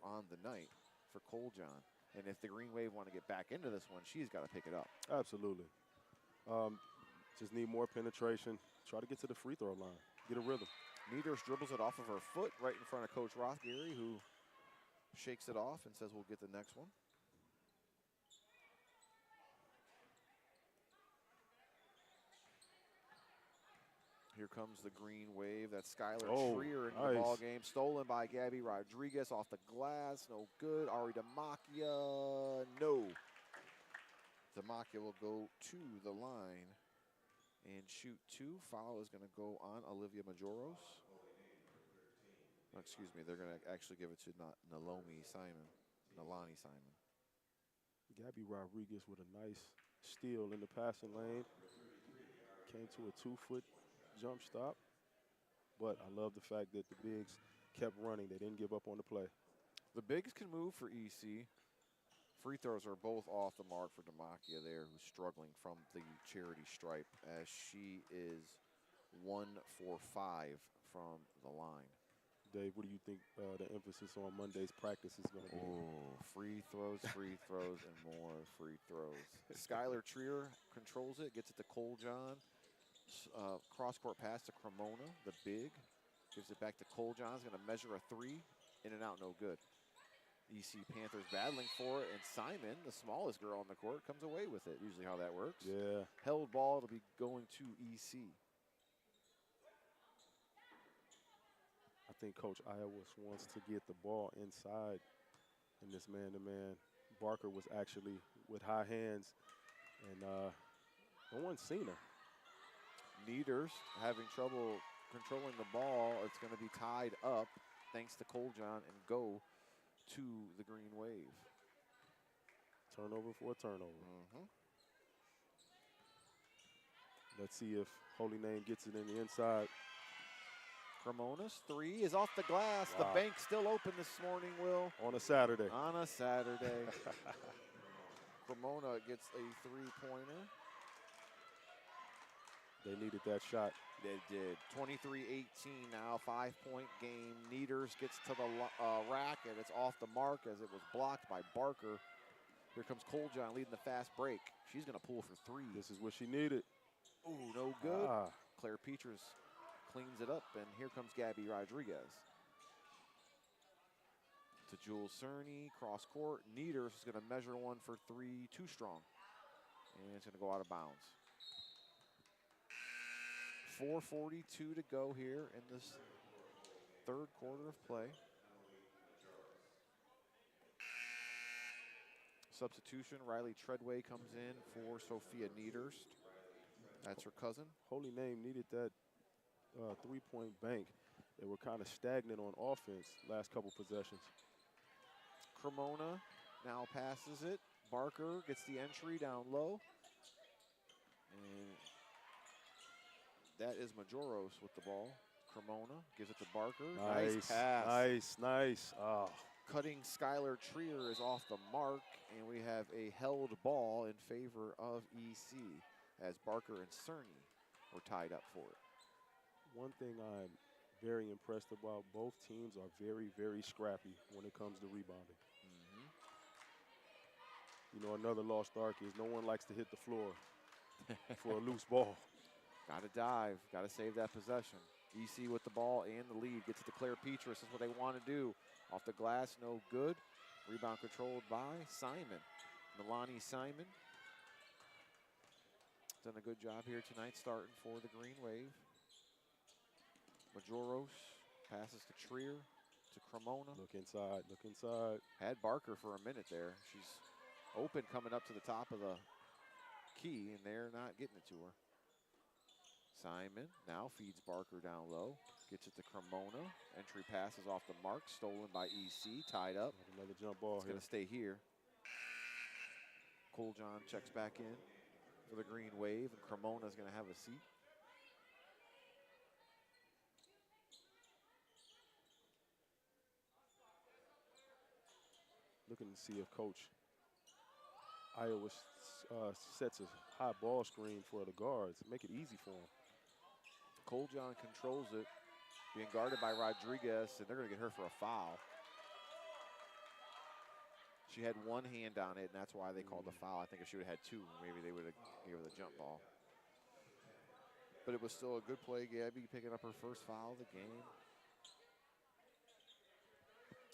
on the night for Cole John. And if the Green Wave want to get back into this one, she's got to pick it up. Absolutely. Just need more penetration. Try to get to the free throw line. Get a rhythm. Nieders dribbles it off of her foot right in front of Coach Rothgary, who shakes it off and says we'll get the next one. Here comes the Green Wave. That's Skylar Trier into the ball game. Stolen by Gabby Rodriguez off the glass. No good. Ari Demakia, no. Demakia will go to the line and shoot 2. Foul is going to go on Olivia Majoros. Oh, excuse me, they're going to actually give it to Nalani Simon. Gabby Rodriguez with a nice steal in the passing lane. Came to a 2-foot jump stop. But I love the fact that the bigs kept running. They didn't give up on the play. The bigs can move for EC. Free throws are both off the mark for Demakia there, who's struggling from the charity stripe, as she is 1 for 5 from the line. Dave, what do you think the emphasis on Monday's practice is going to be? Oh, free throws, and more free throws. Skylar Trier controls it, gets it to Cole John. Cross-court pass to Cremona, the big. Gives it back to Cole John's going to measure a 3. In and out, no good. EC Panthers battling for it, and Simon, the smallest girl on the court, comes away with it. Usually how that works. Yeah. Held ball to be going to EC. I think Coach Iowas wants to get the ball inside in this man-to-man. Barker was actually with high hands, and no one's seen her. Nieders having trouble controlling the ball. It's going to be tied up thanks to Cole John and go to the Green Wave. Turnover for a turnover. Let's see if Holy Name gets it in the inside. Cremona's 3 is off the glass. Wow. The bank's still open this morning, Will. On a Saturday. On a Saturday. Cremona gets a 3-pointer. They needed that shot. They did. 23-18 now, 5-point game. Nieders gets to the rack, and it's off the mark as it was blocked by Barker. Here comes Cole John leading the fast break. She's going to pull for 3. This is what she needed. Ooh, no good. Claire Petras cleans it up, and here comes Gabby Rodriguez. To Jules Cerny, cross court. Nieders is going to measure 1 for 3, too strong. And it's going to go out of bounds. 4:42 to go here in this third quarter of play. Substitution, Riley Treadway comes in for Sophia Nieders. That's her cousin. Holy Name needed that 3-point bank. They were kind of stagnant on offense last couple possessions. Cremona now passes it. Barker gets the entry down low. And that is Majoros with the ball. Cremona gives it to Barker. Nice pass. Nice. Oh. Cutting Skylar Trier is off the mark, and we have a held ball in favor of EC as Barker and Cerny were tied up for it. One thing I'm very impressed about, both teams are very, very scrappy when it comes to rebounding. You know, another lost art is no one likes to hit the floor for a loose ball. Got to dive, got to save that possession. EC with the ball and the lead, gets it to Claire Petras. This is what they want to do. Off the glass, no good. Rebound controlled by Simon. Nalani Simon. Done a good job here tonight starting for the Green Wave. Majoros passes to Trier, to Cremona. Look inside, look inside. Had Barker for a minute there. She's open coming up to the top of the key, and they're not getting it to her. Simon now feeds Barker down low. Gets it to Cremona. Entry pass is off the mark. Stolen by EC. Tied up. Another jump ball. It's going to stay here. Cole John checks back in for the Green Wave, and Cremona's going to have a seat. Looking to see if Coach Iowa sets a high ball screen for the guards. Make it easy for them. Coljon controls it, being guarded by Rodriguez, and they're going to get her for a foul. She had one hand on it, and that's why they called the foul. I think if she would have had two, maybe they would have given her the jump ball. But it was still a good play. Gabby picking up her first foul of the game.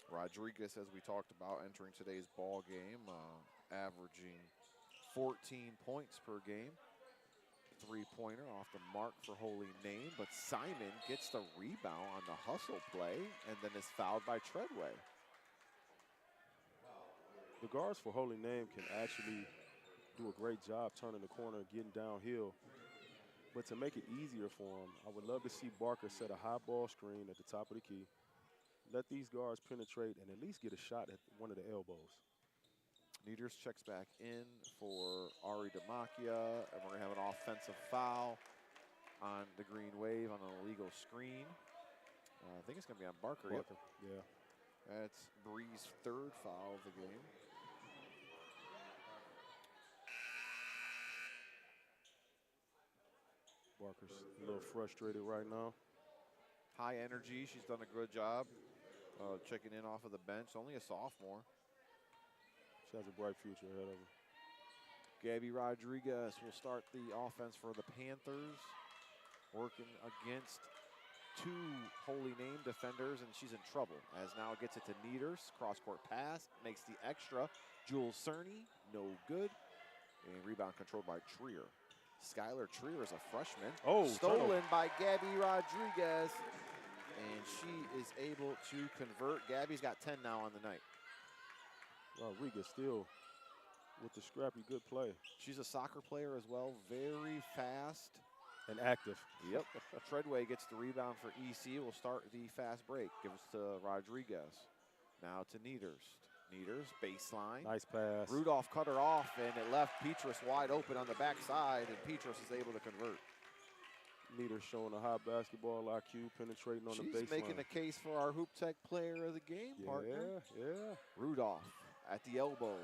Rodriguez, as we talked about, entering today's ball game, averaging 14 points per game. Three-pointer off the mark for Holy Name, but Simon gets the rebound on the hustle play and then is fouled by Treadway. The guards for Holy Name can actually do a great job turning the corner and getting downhill. But to make it easier for them, I would love to see Barker set a high ball screen at the top of the key. Let these guards penetrate and at least get a shot at one of the elbows. Nieders checks back in for Ari Demakia, and we're going to have an offensive foul on the Green Wave on an illegal screen. I think it's going to be on Barker. Yep. Yeah. That's Bree's third foul of the game. Barker's a little frustrated right now. High energy. She's done a good job checking in off of the bench. Only a sophomore. She has a bright future ahead of her. Gabby Rodriguez will start the offense for the Panthers, working against two Holy Name defenders, and she's in trouble as now gets it to Nieders. Cross-court pass, makes the extra. Jules Cerny, no good. And rebound controlled by Trier. Skylar Trier is a freshman. Oh, stolen by Gabby Rodriguez. And she is able to convert. Gabby's got 10 now on the night. Rodriguez still with the scrappy good play. She's a soccer player as well, very fast. And active. Yep. Treadway gets the rebound for EC. Will start the fast break. Gives to Rodriguez. Now to Nieders. Nieders, baseline. Nice pass. Rudolph cut her off, and it left Petrus wide open on the backside, and Petrus is able to convert. Nieders showing a high basketball IQ, penetrating on the baseline. She's making a case for our Hoop Tech player of the game, partner. Yeah. Rudolph at the elbow.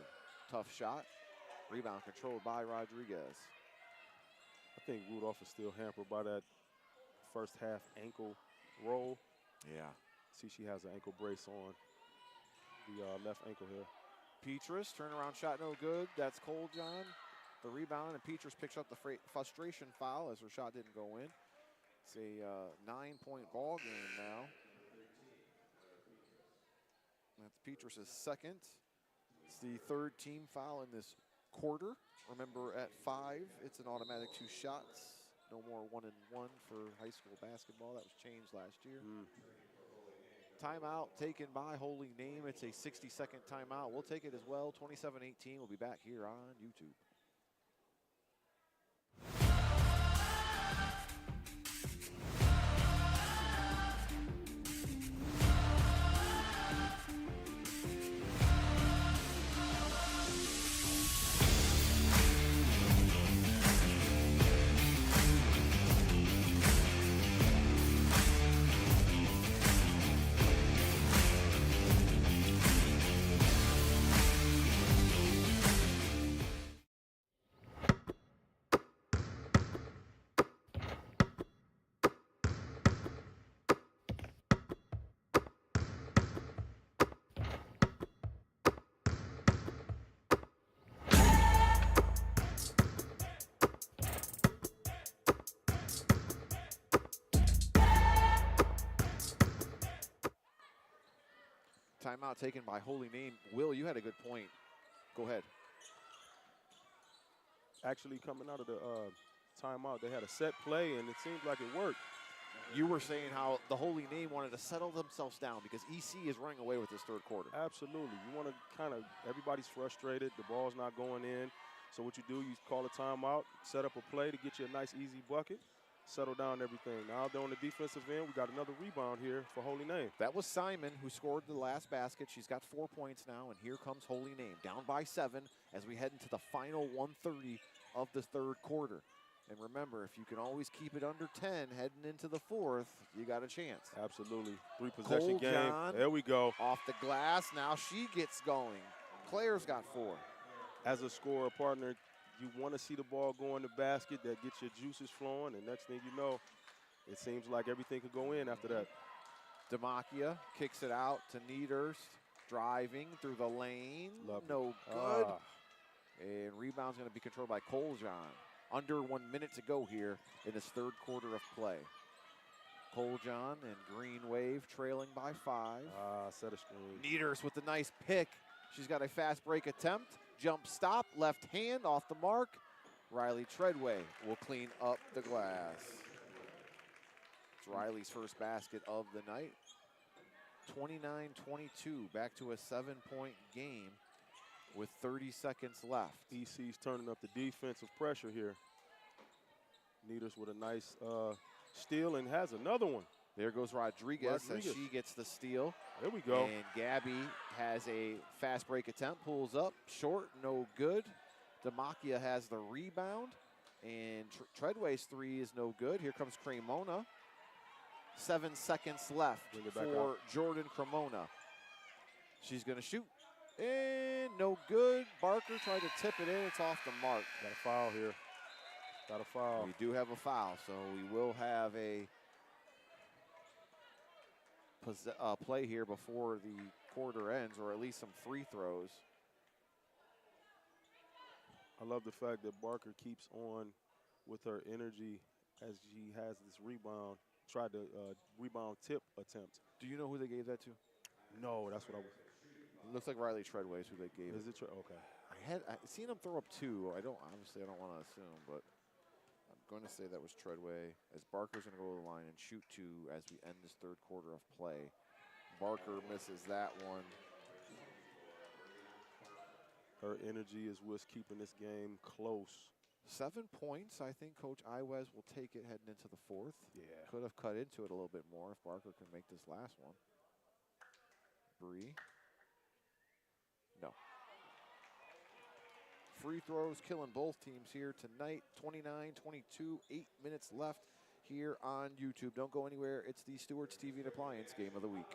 Tough shot. Rebound controlled by Rodriguez. I think Rudolph is still hampered by that first half ankle roll. Yeah. See, she has an ankle brace on the left ankle here. Petrus, turnaround shot no good. That's Coljon. The rebound, and Petrus picks up the frustration foul as her shot didn't go in. It's a 9-point ball game now. That's Petrus's second. It's the third team foul in this quarter. Remember, at 5, it's an automatic 2 shots. No more 1-and-1 for high school basketball. That was changed last year. Timeout taken by Holy Name. It's a 60-second timeout. We'll take it as well. 27-18. We'll be back here on YouTube. Timeout taken by Holy Name. Will, you had a good point. Go ahead. Actually, coming out of the timeout, they had a set play, and it seemed like it worked. You were saying how the Holy Name wanted to settle themselves down because EC is running away with this third quarter. Absolutely. You want to kind of, everybody's frustrated. The ball's not going in. So what you do, you call a timeout, set up a play to get you a nice, easy bucket, settle down everything. Now they're on the defensive end. We got another rebound here for Holy Name. That was Simon who scored the last basket. She's got 4 points now, and here comes Holy Name, down by 7 as we head into the final 1:30 of the third quarter. And remember, if you can always keep it under 10 heading into the fourth, you got a chance. Absolutely. 3-possession game. Coljon There we go. off the glass. Now she gets going. Claire's got 4. As a scorer partner, you want to see the ball go in the basket. That gets your juices flowing, and next thing you know, it seems like everything could go in after that. Demakia kicks it out to Niederst, driving through the lane. No good. And rebound's going to be controlled by Coljon. Under 1 minute to go here in this third quarter of play. Coljon and Green Wave trailing by 5. Set a screen. Niederst with a nice pick. She's got a fast break attempt. Jump stop, left hand off the mark. Riley Treadway will clean up the glass. It's Riley's first basket of the night. 29-22, back to a 7-point game with 30 seconds left. EC's turning up the defensive pressure here. Niederst with a nice steal and has another one. There goes Rodriguez as she gets the steal. There we go. And Gabby has a fast break attempt, pulls up, short, no good. Demakia has the rebound, and Treadway's 3 is no good. Here comes Cremona. 7 seconds left for Jordan Cremona. She's going to shoot, and no good. Barker tried to tip it in. It's off the mark. Got a foul here. Got a foul. We do have a foul, so we will have a play here before the quarter ends, or at least some free throws. I love the fact that Barker keeps on with her energy as she has this rebound, tried to rebound tip attempt. Do you know who they gave that to? No, that's what I was. It looks like Riley Treadway is who they gave Is it? Okay. I seen him throw up 2. I don't want to assume, but I'm going to say that was Treadway, as Barker's going to go to the line and shoot 2 as we end this third quarter of play. Barker misses that one. Her energy is what's keeping this game close. 7 points. I think Coach Iwes will take it heading into the fourth. Yeah. Could have cut into it a little bit more if Barker can make this last one. Bree. No. Free throws killing both teams here tonight. 29-22, 8 minutes left here on YouTube. Don't go anywhere. It's the Stewart's TV and Appliance Game of the Week.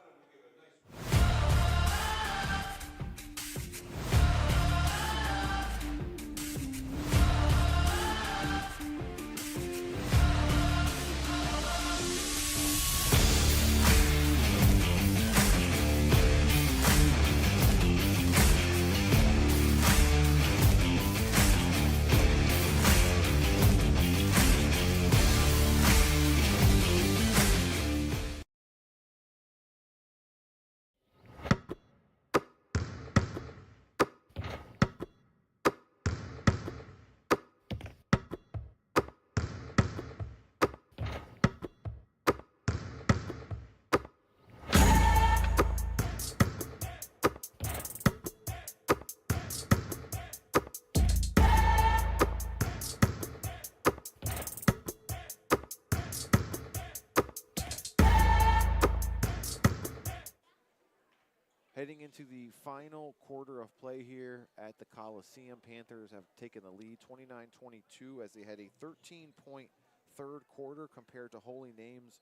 Heading into the final quarter of play here at the Coliseum, Panthers have taken the lead 29-22 as they had a 13-point third quarter compared to Holy Name's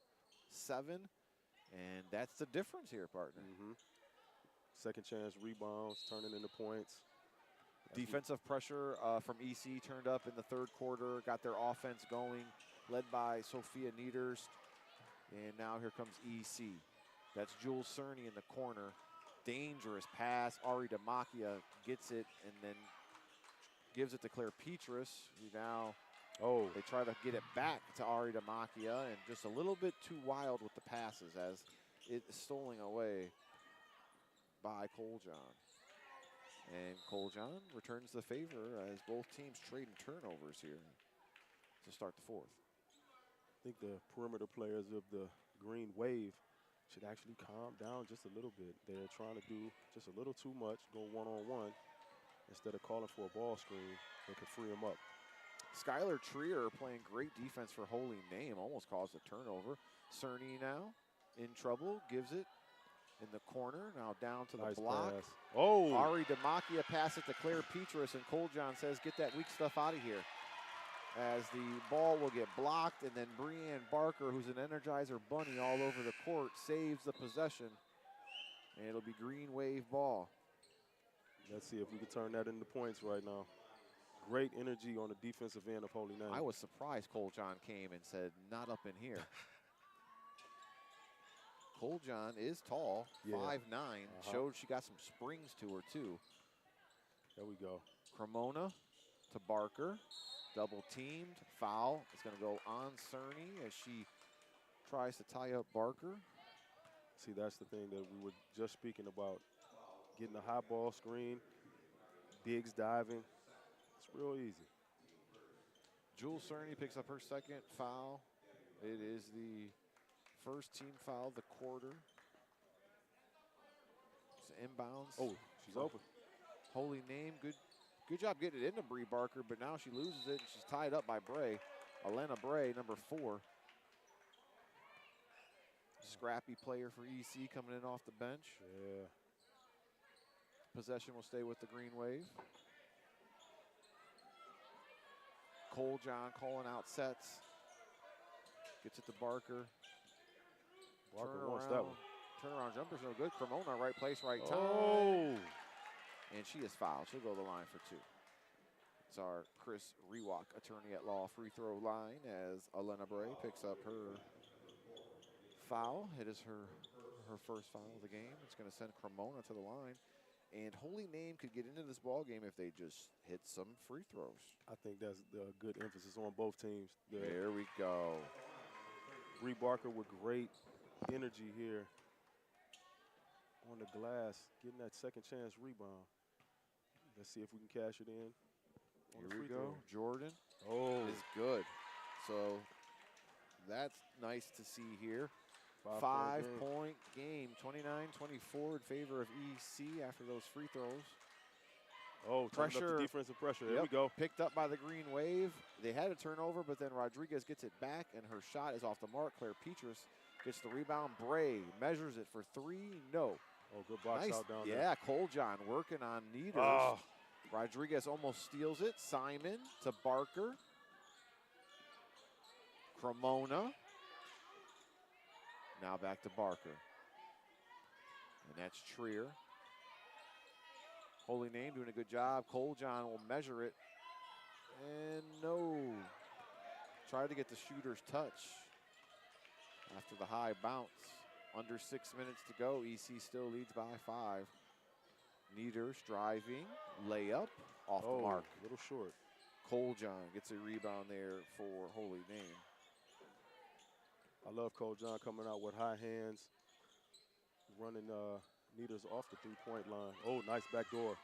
7. And that's the difference here, partner. Second chance rebounds, turning into points. Defensive pressure from EC turned up in the third quarter, got their offense going, led by Sophia Niederst. And now here comes EC. That's Jules Cerny in the corner. Dangerous pass. Ari Demakia gets it and then gives it to Claire Petrus, who now they try to get it back to Ari Demakia, and just a little bit too wild with the passes as it is stolen away by Coljon. And Coljon returns the favor as both teams trading turnovers here to start the fourth. I think the perimeter players of the Green Wave should actually calm down just a little bit. They're trying to do just a little too much, go one-on-one, instead of calling for a ball screen that could free them up. Skylar Trier playing great defense for Holy Name, almost caused a turnover. Cerny now in trouble, gives it in the corner, now down to the block. Pass. Ari Demakia pass it to Claire Petrus, and Coljon says, get that weak stuff out of here. As the ball will get blocked, and then Breanne Barker, who's an Energizer bunny all over the court, saves the possession. And it'll be Green Wave ball. Let's see if we can turn that into points right now. Great energy on the defensive end of Holy Name. I was surprised Cole John came and said, not up in here. Cole John is tall, Yeah. 5'9", showed she got some springs to her too. There we go. Cremona to Barker, double teamed, foul. It's gonna go on Cerny as she tries to tie up Barker. See, that's the thing that we were just speaking about. Getting a high ball screen, Diggs diving. It's real easy. Jules Cerny picks up her second foul. It is the first team foul of the quarter. It's inbounds. Oh, she's open. Holy Name, good job getting it into Bree Barker, but now she loses it and she's tied up by Bray. Elena Bray, number 4. Scrappy player for EC coming in off the bench. Yeah. Possession will stay with the Green Wave. Cole John calling out sets. Gets it to Barker. Barker wants that one. Turnaround jumper's no good. Cremona, right place, right time. Oh! And she is fouled. She'll go to the line for 2. It's our Chris Rewalk, attorney at law, free throw line as Elena Bray picks up her foul. It is her first foul of the game. It's going to send Cremona to the line. And Holy Name could get into this ball game if they just hit some free throws. I think that's a good emphasis on both teams. There we go. Bree Barker with great energy here on the glass, getting that second chance rebound. Let's see if we can cash it in. Here we go. Jordan Oh, is good. So that's nice to see here. 5-point 5-point game, 29-24 in favor of EC after those free throws. Oh, Pressure. up the defensive pressure. There Yep, we go. picked up by the Green Wave. They had a turnover, but then Rodriguez gets it back, and her shot is off the mark. Claire Petrus gets the rebound. Bray measures it for 3. No. Oh, good box Nice. out down there. Yeah, Cole John working on Nieders. Oh. Rodriguez almost steals it. Simon to Barker. Cremona. Now back to Barker. And that's Trier. Holy Name doing a good job. Cole John will measure it. And no. Tried to get the shooter's touch after the high bounce. Under 6 minutes to go. EC still leads by 5. Nieders driving. Layup off the mark. A little short. Cole John gets a rebound there for Holy Name. I love Cole John coming out with high hands, running Nieders off the three-point line. Oh, nice back door.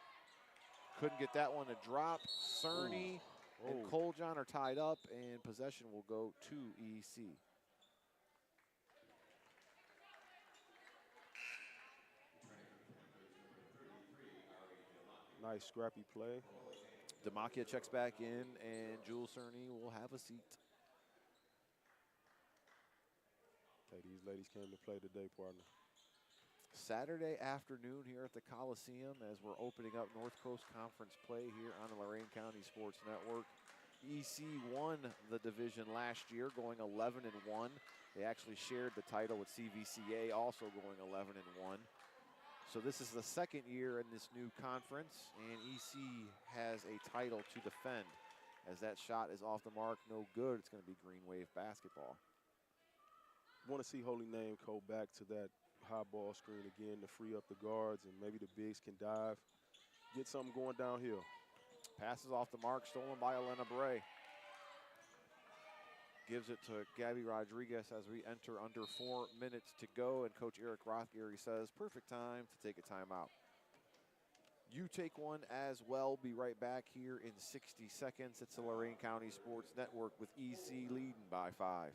Couldn't get that one to drop. Cerny and Oh. Cole John are tied up, and possession will go to EC. Nice scrappy play. Demakia checks back in, and Jules Cerny will have a seat. Okay, these ladies came to play today, partner. Saturday afternoon here at the Coliseum as we're opening up North Coast Conference play here on the Lorain County Sports Network. EC won the division last year, going 11-1. They actually shared the title with CVCA, also going 11-1. So this is the second year in this new conference, and EC has a title to defend. As that shot is off the mark, no good. It's going to be Green Wave basketball. Want to see Holy Name go back to that high ball screen again to free up the guards, and maybe the bigs can dive, get something going downhill. Passes off the mark, stolen by Elena Bray. Gives it to Gabby Rodriguez as we enter under 4 minutes to go, and Coach Eric Rothgary says, perfect time to take a timeout. You take one as well. Be right back here in 60 seconds. It's the Lorain County Sports Network with EC leading by 5.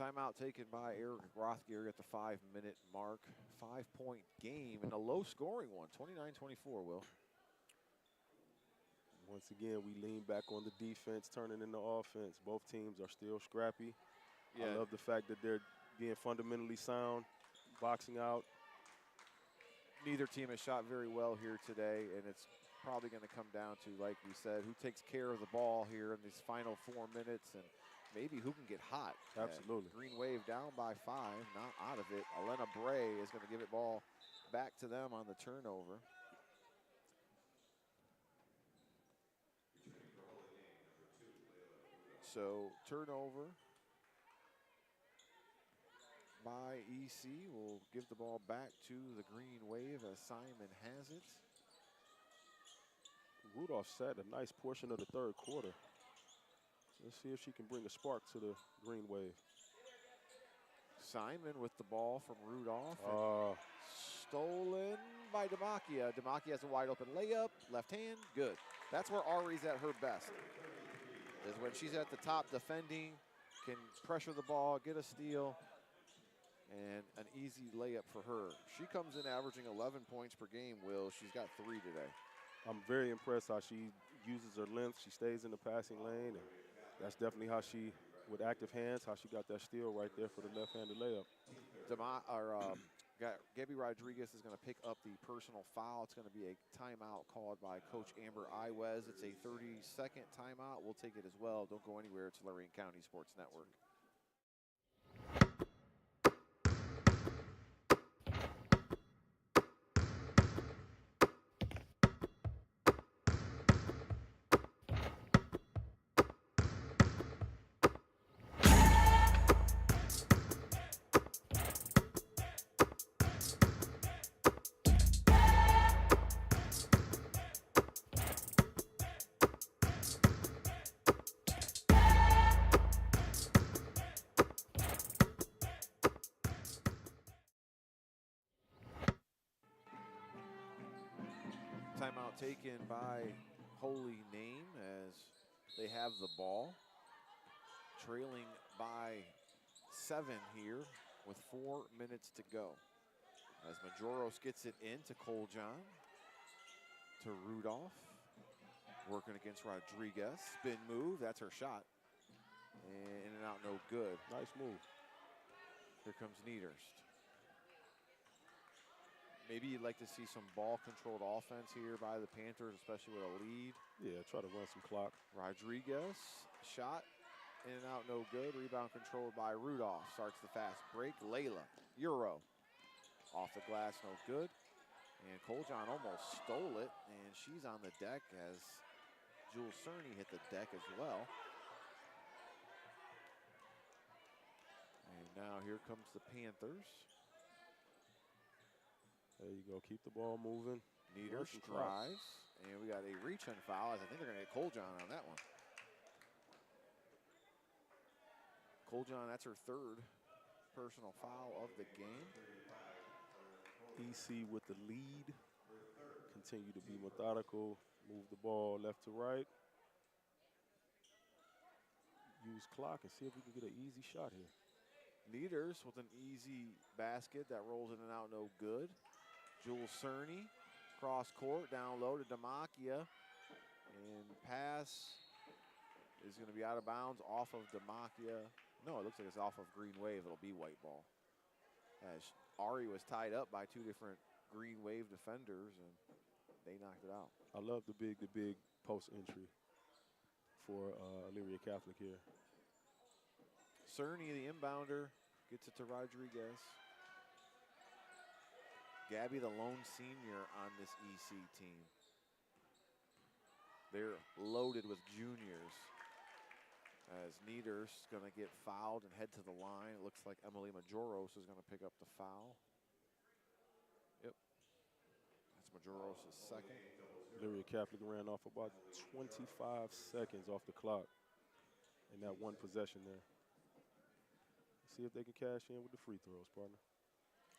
Timeout taken by Eric Rothgear at the 5-minute mark. 5-point game and a low-scoring one, 29-24, Will. Once again, we lean back on the defense, turning into offense. Both teams are still scrappy. Yeah. I love the fact that they're being fundamentally sound, boxing out. Neither team has shot very well here today, and it's probably going to come down to, like we said, who takes care of the ball here in these final 4 minutes, and maybe who can get hot. Absolutely. Green Wave down by 5, not out of it. Elena Bray is going to give it ball back to them on the turnover. So turnover by EC. Will give the ball back to the Green Wave as Simon has it. Rudolph sat a nice portion of the third quarter. Let's see if she can bring a spark to the Green Wave. Simon with the ball from Rudolph. Stolen by Demakia. Demakia has a wide open layup, left hand, good. That's where Ari's at her best, is when she's at the top defending, can pressure the ball, get a steal, and an easy layup for her. She comes in averaging 11 points per game, Will. She's got 3 today. I'm very impressed how she uses her length. She stays in the passing lane, and that's definitely how she, with active hands, how she got that steal right there for the left-handed layup. Gabby Rodriguez is going to pick up the personal foul. It's going to be a timeout called by Coach Amber Iwez. It's a 30-second timeout. We'll take it as well. Don't go anywhere. It's Lorain County Sports Network. Timeout taken by Holy Name as they have the ball. Trailing by 7 here with 4 minutes to go. As Majoros gets it into Coljon, to Rudolph. Working against Rodriguez. Spin move, that's her shot. And in and out, no good. Nice move. Here comes Niederst. Maybe you'd like to see some ball-controlled offense here by the Panthers, especially with a lead. Yeah, try to run some clock. Rodriguez, shot, in and out, no good. Rebound controlled by Rudolph. Starts the fast break. Layla, Euro. Off the glass, no good. And Coljon almost stole it, and she's on the deck as Jules Cerny hit the deck as well. And now here comes the Panthers. There you go. Keep the ball moving. Niederst drives, and we got a reach-in foul, as I think they're going to get Coljon on that one. Coljon, that's her 3rd personal foul of the game. EC with the lead. Continue to be methodical. Move the ball left to right. Use clock and see if we can get an easy shot here. Niederst with an easy basket that rolls in and out, no good. Jules Cerny, cross court, down low to Demakia. And pass is going to be out of bounds off of Demakia. No, it looks like it's off of Green Wave. It'll be white ball. As Ari was tied up by 2 different Green Wave defenders, and they knocked it out. I love the big post entry for Elyria Catholic here. Cerny, the inbounder, gets it to Rodriguez. Gabby, the lone senior on this EC team. They're loaded with juniors. As Niederst going to get fouled and head to the line. It looks like Emily Majoros is going to pick up the foul. Yep. That's Majoros' 2nd. Elyria Catholic ran off about 25 seconds off the clock in that one possession there. See if they can cash in with the free throws, partner.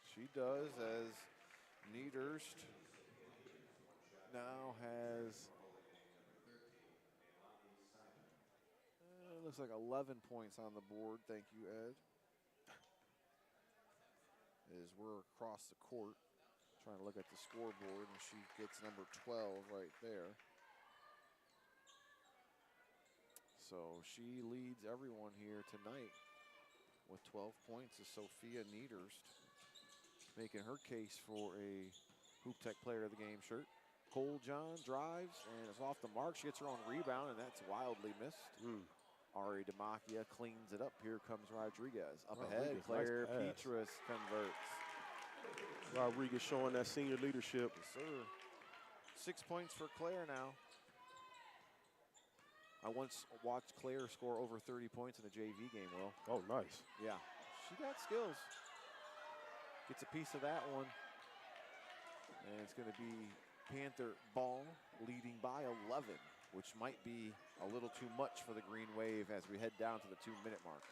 She does, as Niederst now has, looks like 11 points on the board. Thank you, Ed. as we're across the court trying to look at the scoreboard, and she gets number 12 right there. So she leads everyone here tonight with 12 points, is Sophia Niederst, making her case for a Hoop Tech Player of the Game shirt. Cole John drives and is off the mark. She gets her own rebound, and that's wildly missed. Ari Demakia cleans it up. Here comes Rodriguez. Up ahead, Claire nice Petrus converts. Rodriguez showing that senior leadership. Yes, sir. 6 points for Claire now. I once watched Claire score over 30 points in a JV game, Will. Oh, nice. Yeah, she got skills. Gets a piece of that one. And it's going to be Panther ball leading by 11, which might be a little too much for the Green Wave as we head down to the 2-minute mark.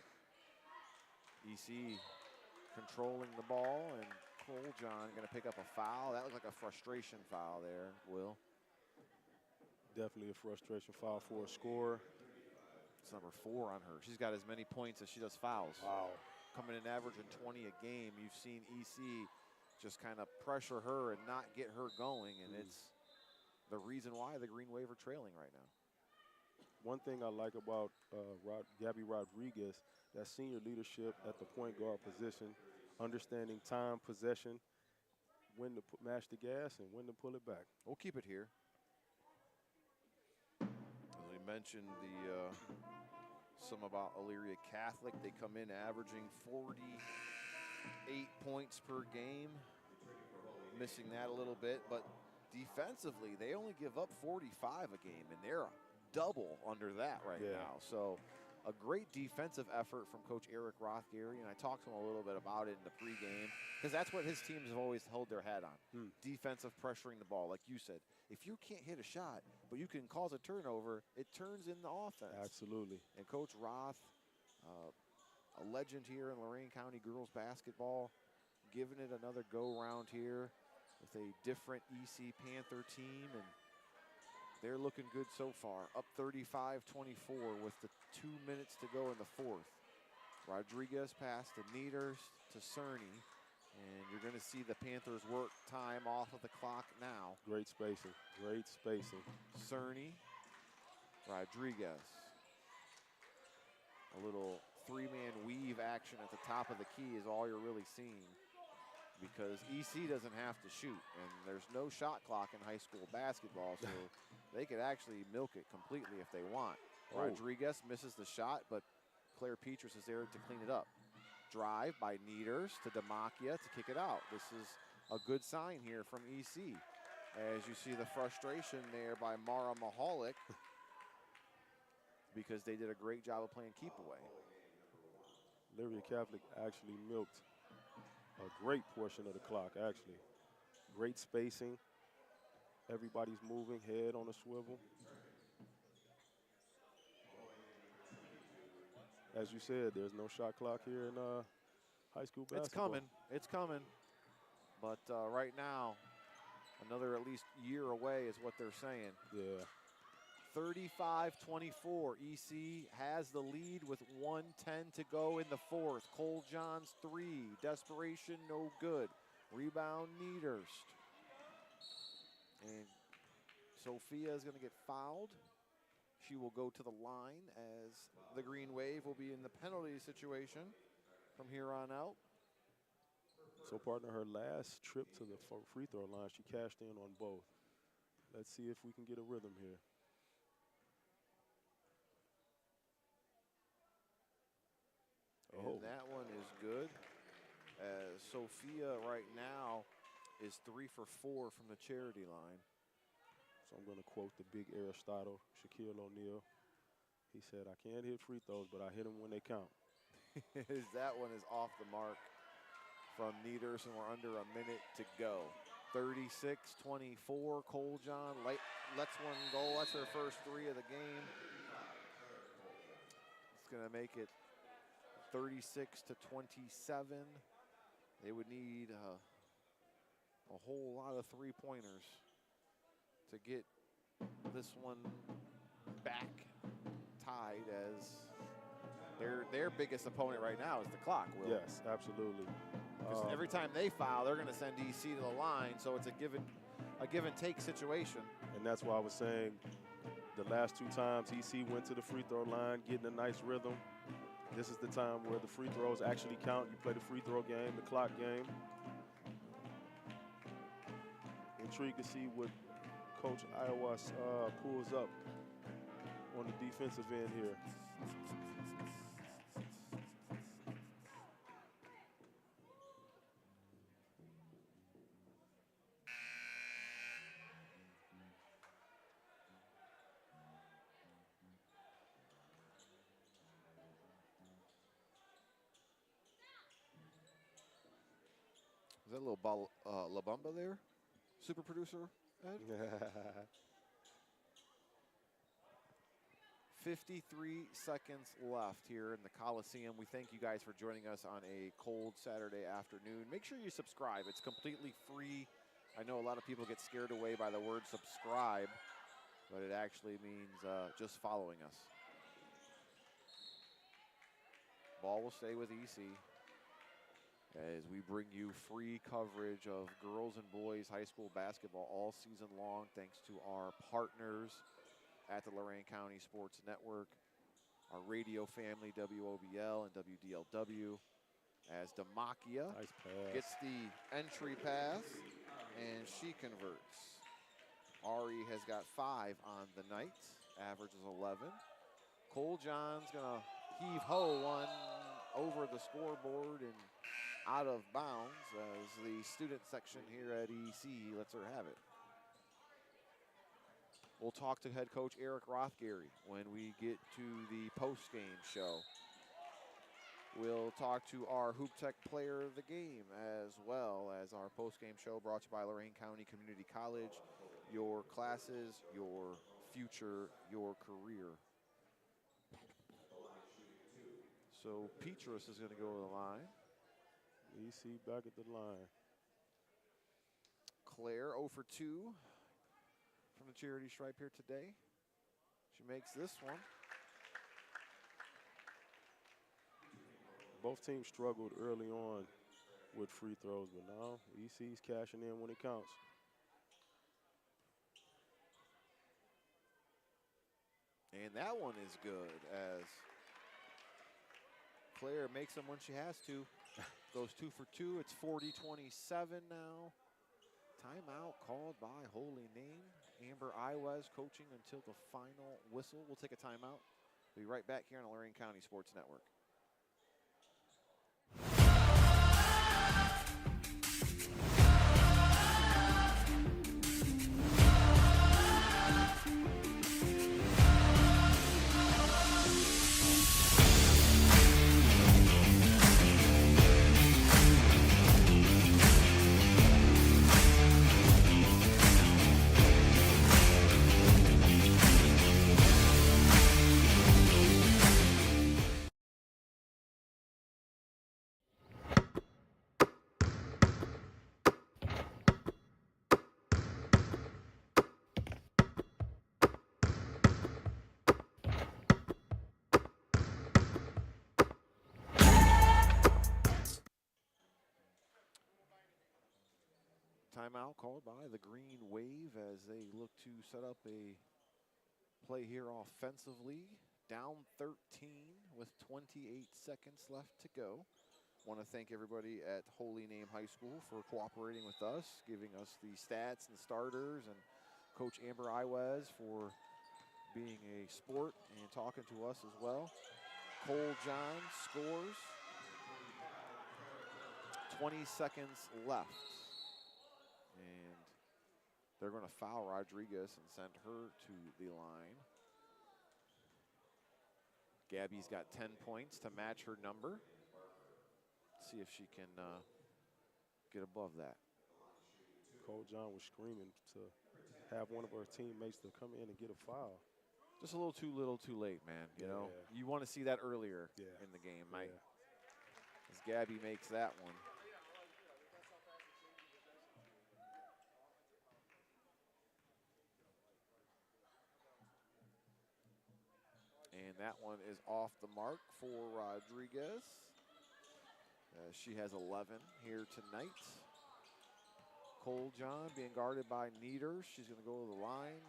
EC controlling the ball, and Cole John going to pick up a foul. That looked like a frustration foul there, Will. Definitely a frustration foul for a scorer. It's number 4 on her. She's got as many points as she does fouls. Wow. Coming in averaging 20 a game. You've seen EC just kind of pressure her and not get her going, and it's the reason why the Green Wave are trailing right now. One thing I like about Gabby Rodriguez, that senior leadership at the point guard position, understanding time, possession, when to mash the gas and when to pull it back. We'll keep it here. As we mentioned, some about Elyria Catholic. They come in averaging 48 points per game. Missing that a little bit, but defensively, they only give up 45 a game, and they're double under that right now. So a great defensive effort from Coach Eric Rothgary, and I talked to him a little bit about it in the pregame, because that's what his teams have always held their hat on. Defensive pressuring the ball. Like you said, if you can't hit a shot, but you can cause a turnover, it turns into offense. Absolutely. And Coach Roth, a legend here in Lorain County girls basketball, giving it another go-round here with a different EC Panther team, and they're looking good so far. Up 35-24 with the 2 minutes to go in the 4th. Rodriguez pass to Niederst to Cerny, and you're going to see the Panthers work time off of the clock now. Great spacing, great spacing. Cerny, Rodriguez. A little 3-man weave action at the top of the key is all you're really seeing, because EC doesn't have to shoot, and there's no shot clock in high school basketball, so they could actually milk it completely if they want. Rodriguez misses the shot, but Claire Petrus is there to clean it up. Drive by Niederst to Demakia to kick it out. This is a good sign here from EC, as you see the frustration there by Mara Mahalik, because they did a great job of playing keep away. Elyria Catholic actually milked a great portion of the clock, actually. Great spacing. Everybody's moving, head on a swivel. As you said, there's no shot clock here in high school basketball. It's coming. It's coming. But right now, another at least year away is what they're saying. Yeah. 35-24. EC has the lead with 1:10 to go in the 4th. Cole Johns 3. Desperation, no good. Rebound, Niederst. And Sophia is going to get fouled. She will go to the line, as the Green Wave will be in the penalty situation from here on out. So, partner, her last trip to the free throw line, she cashed in on both. Let's see if we can get a rhythm here. And that one is good, as Sophia right now is 3 for 4 from the charity line. So I'm going to quote the big Aristotle, Shaquille O'Neal. He said, "I can't hit free throws, but I hit them when they count." That one is off the mark from Niederst, and we're under a minute to go. 36-24, Cole John lets one go. That's her first 3 of the game. It's going to make it 36-27. They would need a whole lot of 3-pointers to get this one back tied, as their biggest opponent right now is the clock, Will. Yes, absolutely. Because every time they foul, they're going to send EC to the line, so it's a give and take situation. And that's why I was saying the last 2 times EC went to the free throw line, getting a nice rhythm. This is the time where the free throws actually count. You play the free throw game, the clock game. Intrigued to see what Coach Iowa pulls up on the defensive end here. Is that a little La Bamba there? Super producer, Ed? 53 seconds left here in the Coliseum. We thank you guys for joining us on a cold Saturday afternoon. Make sure you subscribe. It's completely free. I know a lot of people get scared away by the word subscribe, but it actually means just following us. Ball will stay with EC as we bring you free coverage of girls and boys high school basketball all season long, thanks to our partners at the Lorain County Sports Network, our radio family, WOBL and WDLW, as Demakia gets the entry pass, and she converts. Ari has got 5 on the night, averages 11. Cole John's gonna heave-ho one over the scoreboard and out of bounds as the student section here at EC lets her have it. We'll talk to head coach Eric Rothgary when we get to the post-game show. We'll talk to our Hoop Tech player of the game as well as our post-game show brought to you by Lorain County Community College. Your classes, your future, your career. So Petrus is going to go to the line. EC back at the line. Claire 0 for 2 from the charity stripe here today. She makes this one. Both teams struggled early on with free throws, but now EC's cashing in when it counts. And that one is good as Claire makes them when she has to. Goes 2 for 2. It's 40-27 now. Timeout called by Holy Name. Amber Iwes coaching until the final whistle. We'll take a timeout. We'll be right back here on the Lorain County Sports Network. Timeout called by the Green Wave as they look to set up a play here offensively. Down 13 with 28 seconds left to go. Want to thank everybody at Holy Name High School for cooperating with us, giving us the stats and starters, and Coach Amber Iwes for being a sport and talking to us as well. Cole John scores. 20 seconds left. And they're going to foul Rodriguez and send her to the line. Gabby's got 10 points to match her number. See if she can get above that. Cole John was screaming to have one of our teammates to come in and get a foul. Just a little too late, man. You know, you want to see that earlier in the game, Mike. As Gabby makes that one. And that one is off the mark for Rodriguez. She has 11 here tonight. Cole John being guarded by Nieder. She's going to go to the line.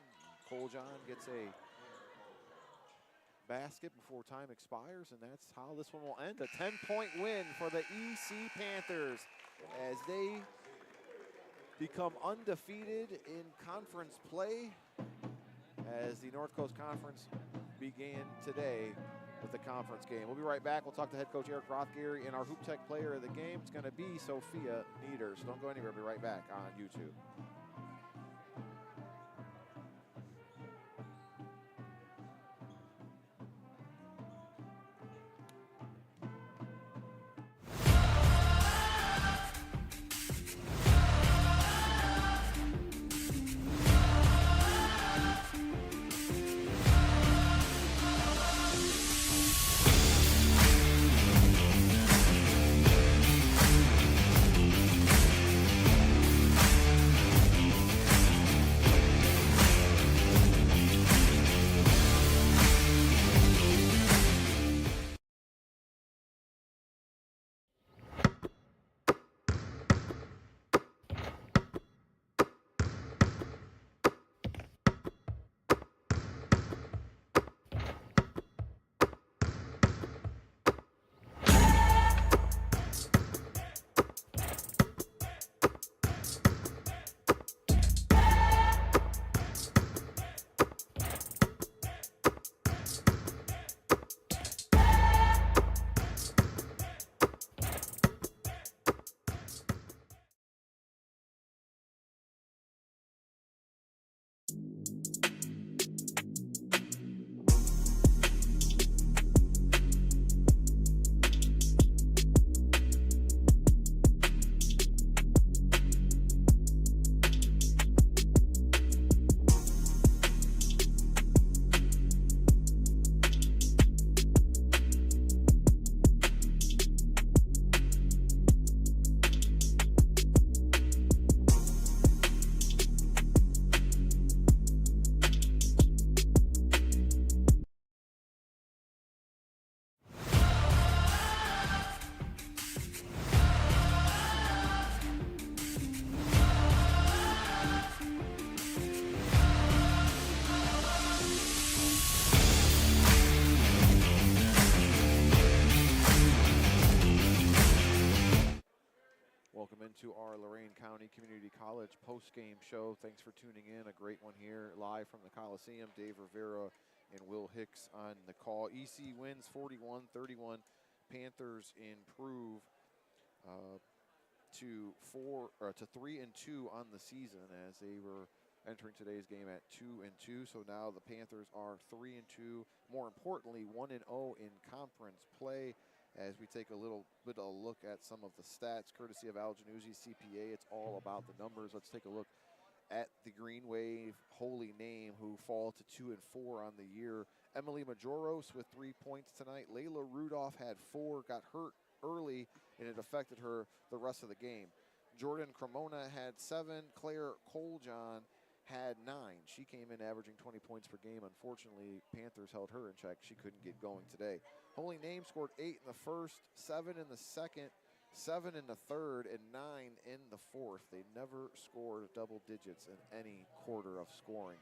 Cole John gets a basket before time expires, and that's how this one will end. A 10-point win for the EC Panthers as they become undefeated in conference play as the North Coast Conference began today with the conference game. We'll be right back. We'll talk to head coach Eric Rothgary and our Hoop Tech player of the game. It's going to be Sophia Nieder. So don't go anywhere. We'll be right back on YouTube. Welcome into our Lorain County Community College post-game show. Thanks for tuning in. A great one here live from the Coliseum. Dave Rivera and Will Hicks on the call. EC wins 41-31. Panthers improve to 3-2 on the season as they were entering today's game at 2-2. So now the Panthers are 3-2. More importantly, 1-0 in conference play. As we take a little bit of a look at some of the stats, courtesy of Al Januzzi CPA, it's all about the numbers. Let's take a look at the Green Wave Holy Name, who fall to 2-4 on the year. Emily Majoros with 3 points tonight. Layla Rudolph had 4, got hurt early, and it affected her the rest of the game. Jordan Cremona had 7. Claire Coljohn had 9. She came in averaging 20 points per game. Unfortunately, Panthers held her in check. She couldn't get going today. Holy Name scored 8 in the first, 7 in the second, 7 in the third, and 9 in the fourth. They never scored double digits in any quarter of scoring.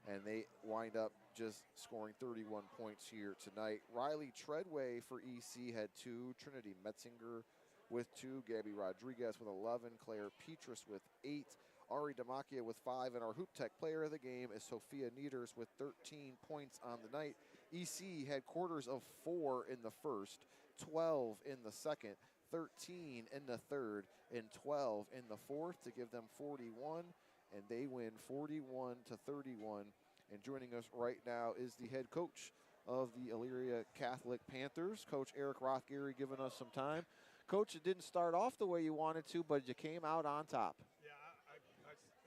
And they wind up just scoring 31 points here tonight. Riley Treadway for EC had 2. Trinity Metzinger with 2. Gabby Rodriguez with 11. Claire Petrus with 8. Ari Damakia with 5, and our Hoop Tech player of the game is Sophia Nieders with 13 points on the night. EC had quarters of 4 in the first, 12 in the second, 13 in the third, and 12 in the fourth to give them 41, and they win 41-31. And joining us right now is the head coach of the Elyria Catholic Panthers, Coach Eric Rothgary, giving us some time. Coach, it didn't start off the way you wanted to, but you came out on top.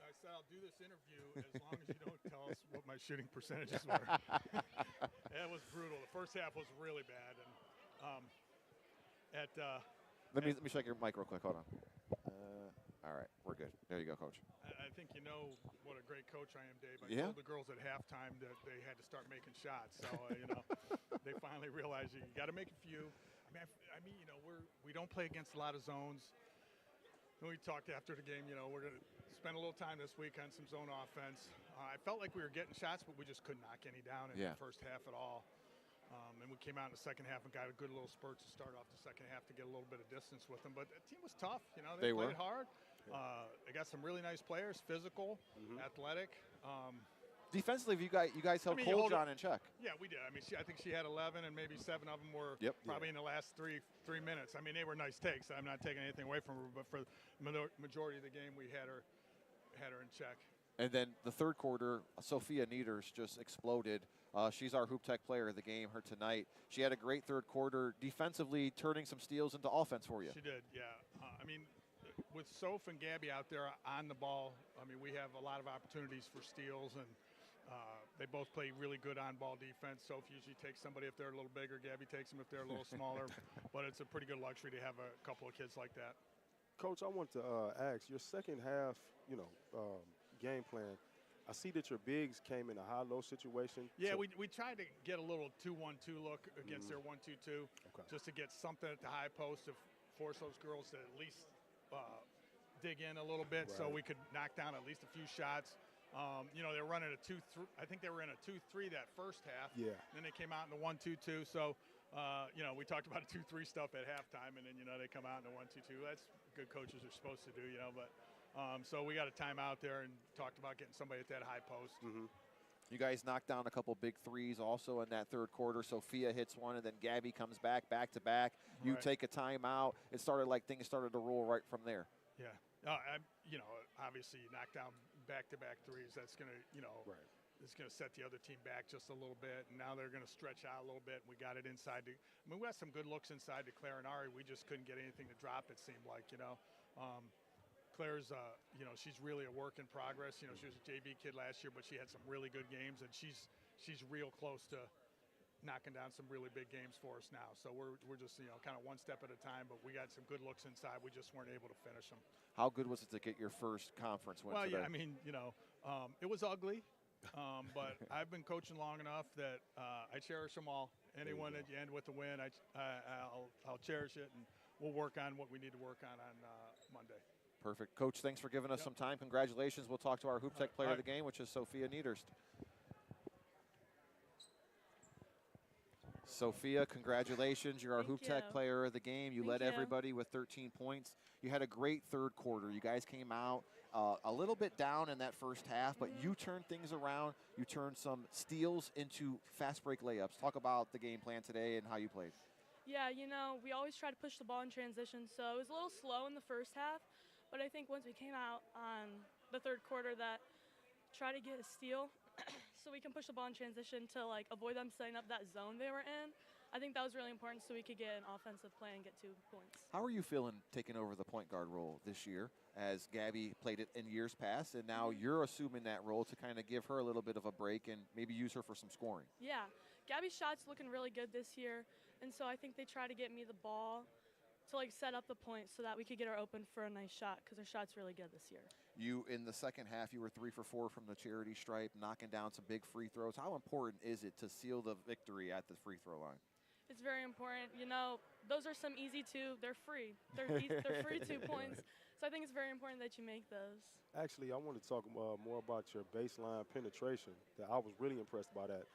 I said I'll do this interview as long as you don't tell us what my shooting percentages were. It was brutal. The first half was really bad, and let me check your mic real quick. Hold on. All right, we're good. There you go, Coach. I think you know what a great coach I am, Dave. I Yeah? told the girls at halftime that they had to start making shots. So they finally realized you got to make a few. I mean, you know, we don't play against a lot of zones. When we talked after the game, you know, we're going to spend a little time this week on some zone offense. I felt like we were getting shots, but we just couldn't knock any down in the first half at all. And we came out in the second half and got a good little spurt to start off the second half to get a little bit of distance with them. But the team was tough. You know, they played hard. They got some really nice players, physical, athletic. Defensively, you guys held Cole John in check. Yeah, we did. I mean, I think she had 11, and maybe 7 of them were probably in the last three minutes. I mean, they were nice takes. I'm not taking anything away from her, but for the majority of the game, we had her in check. And then the third quarter, Sophia Nieders just exploded. She's our Hoop Tech player of the game, her tonight. She had a great third quarter, defensively turning some steals into offense for you. She did, yeah. I mean, with Soph and Gabby out there on the ball, I mean, we have a lot of opportunities for steals, and they both play really good on-ball defense. Soph usually takes somebody if they're a little bigger. Gabby takes them if they're a little smaller. But it's a pretty good luxury to have a couple of kids like that. Coach, I want to ask, your second half, game plan, I see that your bigs came in a high-low situation. Yeah, we tried to get a little 2-1-2 look against their 1-2-2, just to get something at the high post to force those girls to at least dig in a little bit so we could knock down at least a few shots. They were running a 2-3. I think they were in a 2-3 that first half. Yeah. Then they came out in the 1-2-2. So, we talked about a 2-3 stuff at halftime, and then they come out in the 1-2-2. That's good coaches are supposed to do, But so we got a timeout there and talked about getting somebody at that high post. You guys knocked down a couple big threes also in that third quarter. Sophia hits one, and then Gabby comes back to back. You take a timeout. It started like things started to roll right from there. Yeah. Obviously you knock down back-to-back threes. That's going to, it's going to set the other team back just a little bit. And now they're going to stretch out a little bit. We got it inside. We got some good looks inside to Claire and Ari. We just couldn't get anything to drop, it seemed like, Claire's, she's really a work in progress. She was a JV kid last year, but she had some really good games, and she's real close to knocking down some really big games for us now. So we're just, kind of one step at a time, but we got some good looks inside. We just weren't able to finish them. How good was it to get your first conference win today? Well, yeah, I mean, it was ugly, but I've been coaching long enough that I cherish them all. Anyone that you end with a win, I'll cherish it, and we'll work on what we need to work on Monday. Perfect. Coach, thanks for giving us some time. Congratulations. We'll talk to our Hoop Tech player of the game, which is Sophia Niederst. Sophia, congratulations. You're our Hoop Tech player of the game. You led everybody with 13 points. You had a great third quarter. You guys came out a little bit down in that first half, but you turned things around. You turned some steals into fast break layups. Talk about the game plan today and how you played. Yeah, we always try to push the ball in transition, so it was a little slow in the first half. But I think once we came out on the third quarter that try to get a steal so we can push the ball in transition to avoid them setting up that zone they were in. I think that was really important so we could get an offensive play and get 2 points. How are you feeling taking over the point guard role this year as Gabby played it in years past, and now you're assuming that role to kind of give her a little bit of a break and maybe use her for some scoring? Yeah, Gabby's shot's looking really good this year, and so I think they try to get me the ball to set up the point so that we could get her open for a nice shot because her shot's really good this year. You, in the second half, you were 3 for 4 from the charity stripe, knocking down some big free throws. How important is it to seal the victory at the free throw line? It's very important. Those are some easy 2. They're free. They're free 2 points. So I think it's very important that you make those. Actually, I want to talk more about your baseline penetration. That I was really impressed by that.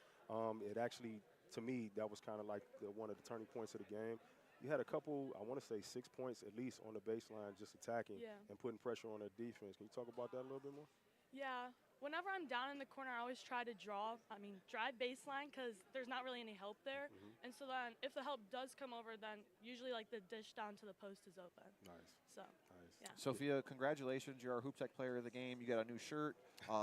It actually, to me, that was kind of like one of the turning points of the game. You had a couple, I want to say 6 points at least on the baseline, just attacking and putting pressure on their defense. Can you talk about that a little bit more? Yeah. Whenever I'm down in the corner, I always try to drive baseline because there's not really any help there. And so then if the help does come over, then usually the dish down to the post is open. Nice. So, yeah. Sophia, congratulations. You're our Hoop Tech player of the game. You got a new shirt.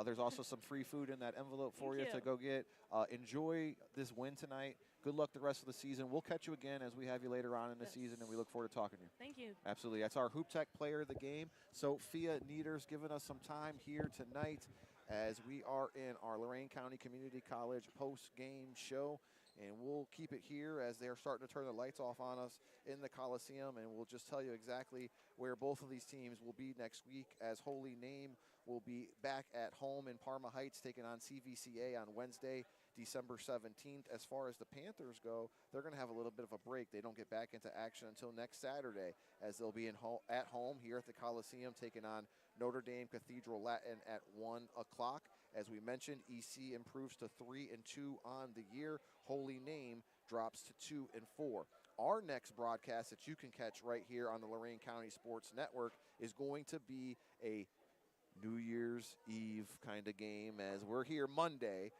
There's also some free food in that envelope for you to go get. Enjoy this win tonight. Good luck the rest of the season. We'll catch you again as we have you later on in the season, and we look forward to talking to you. Thank you. Absolutely. That's our Hoop Tech player of the game, Sophia Nieders, giving us some time here tonight as we are in our Lorain County Community College post-game show. And we'll keep it here as they're starting to turn the lights off on us in the Coliseum. And we'll just tell you exactly where both of these teams will be next week, as Holy Name will be back at home in Parma Heights taking on CVCA on Wednesday. December 17th. As far as the Panthers go, they're going to have a little bit of a break. They don't get back into action until next Saturday, as they'll be at home here at the Coliseum taking on Notre Dame Cathedral Latin at 1 o'clock. As we mentioned, EC improves to 3-2 on the year. Holy Name drops to 2-4. Our next broadcast that you can catch right here on the Lorain County Sports Network is going to be a New Year's Eve kind of game, as we're here Monday,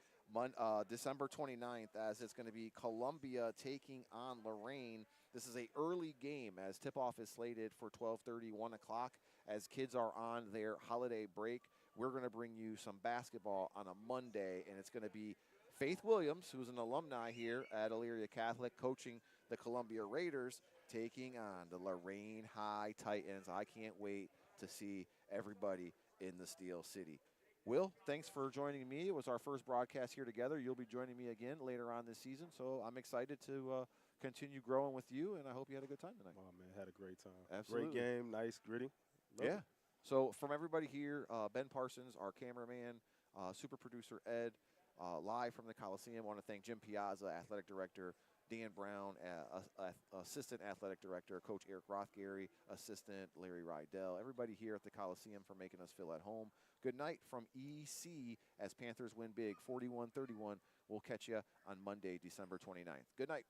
December 29th, as it's going to be Columbia taking on Lorain. This is a early game, as tip-off is slated for 12:30, 1 o'clock. As kids are on their holiday break, we're going to bring you some basketball on a Monday, and it's going to be Faith Williams, who's an alumni here at Elyria Catholic, coaching the Columbia Raiders, taking on the Lorain High Titans. I can't wait to see everybody in the Steel City. Will, thanks for joining me. It was our first broadcast here together. You'll be joining me again later on this season, so I'm excited to continue growing with you, and I hope you had a good time tonight. Oh, man, had a great time. Absolutely. Great game, nice, gritty. Loved Yeah. it. So from everybody here, Ben Parsons, our cameraman, super producer Ed, live from the Coliseum. I want to thank Jim Piazza, athletic director, Dan Brown, assistant athletic director, Coach Eric Rothgary, assistant Larry Rydell, everybody here at the Coliseum for making us feel at home. Good night from EC as Panthers win big, 41-31. We'll catch you on Monday, December 29th. Good night.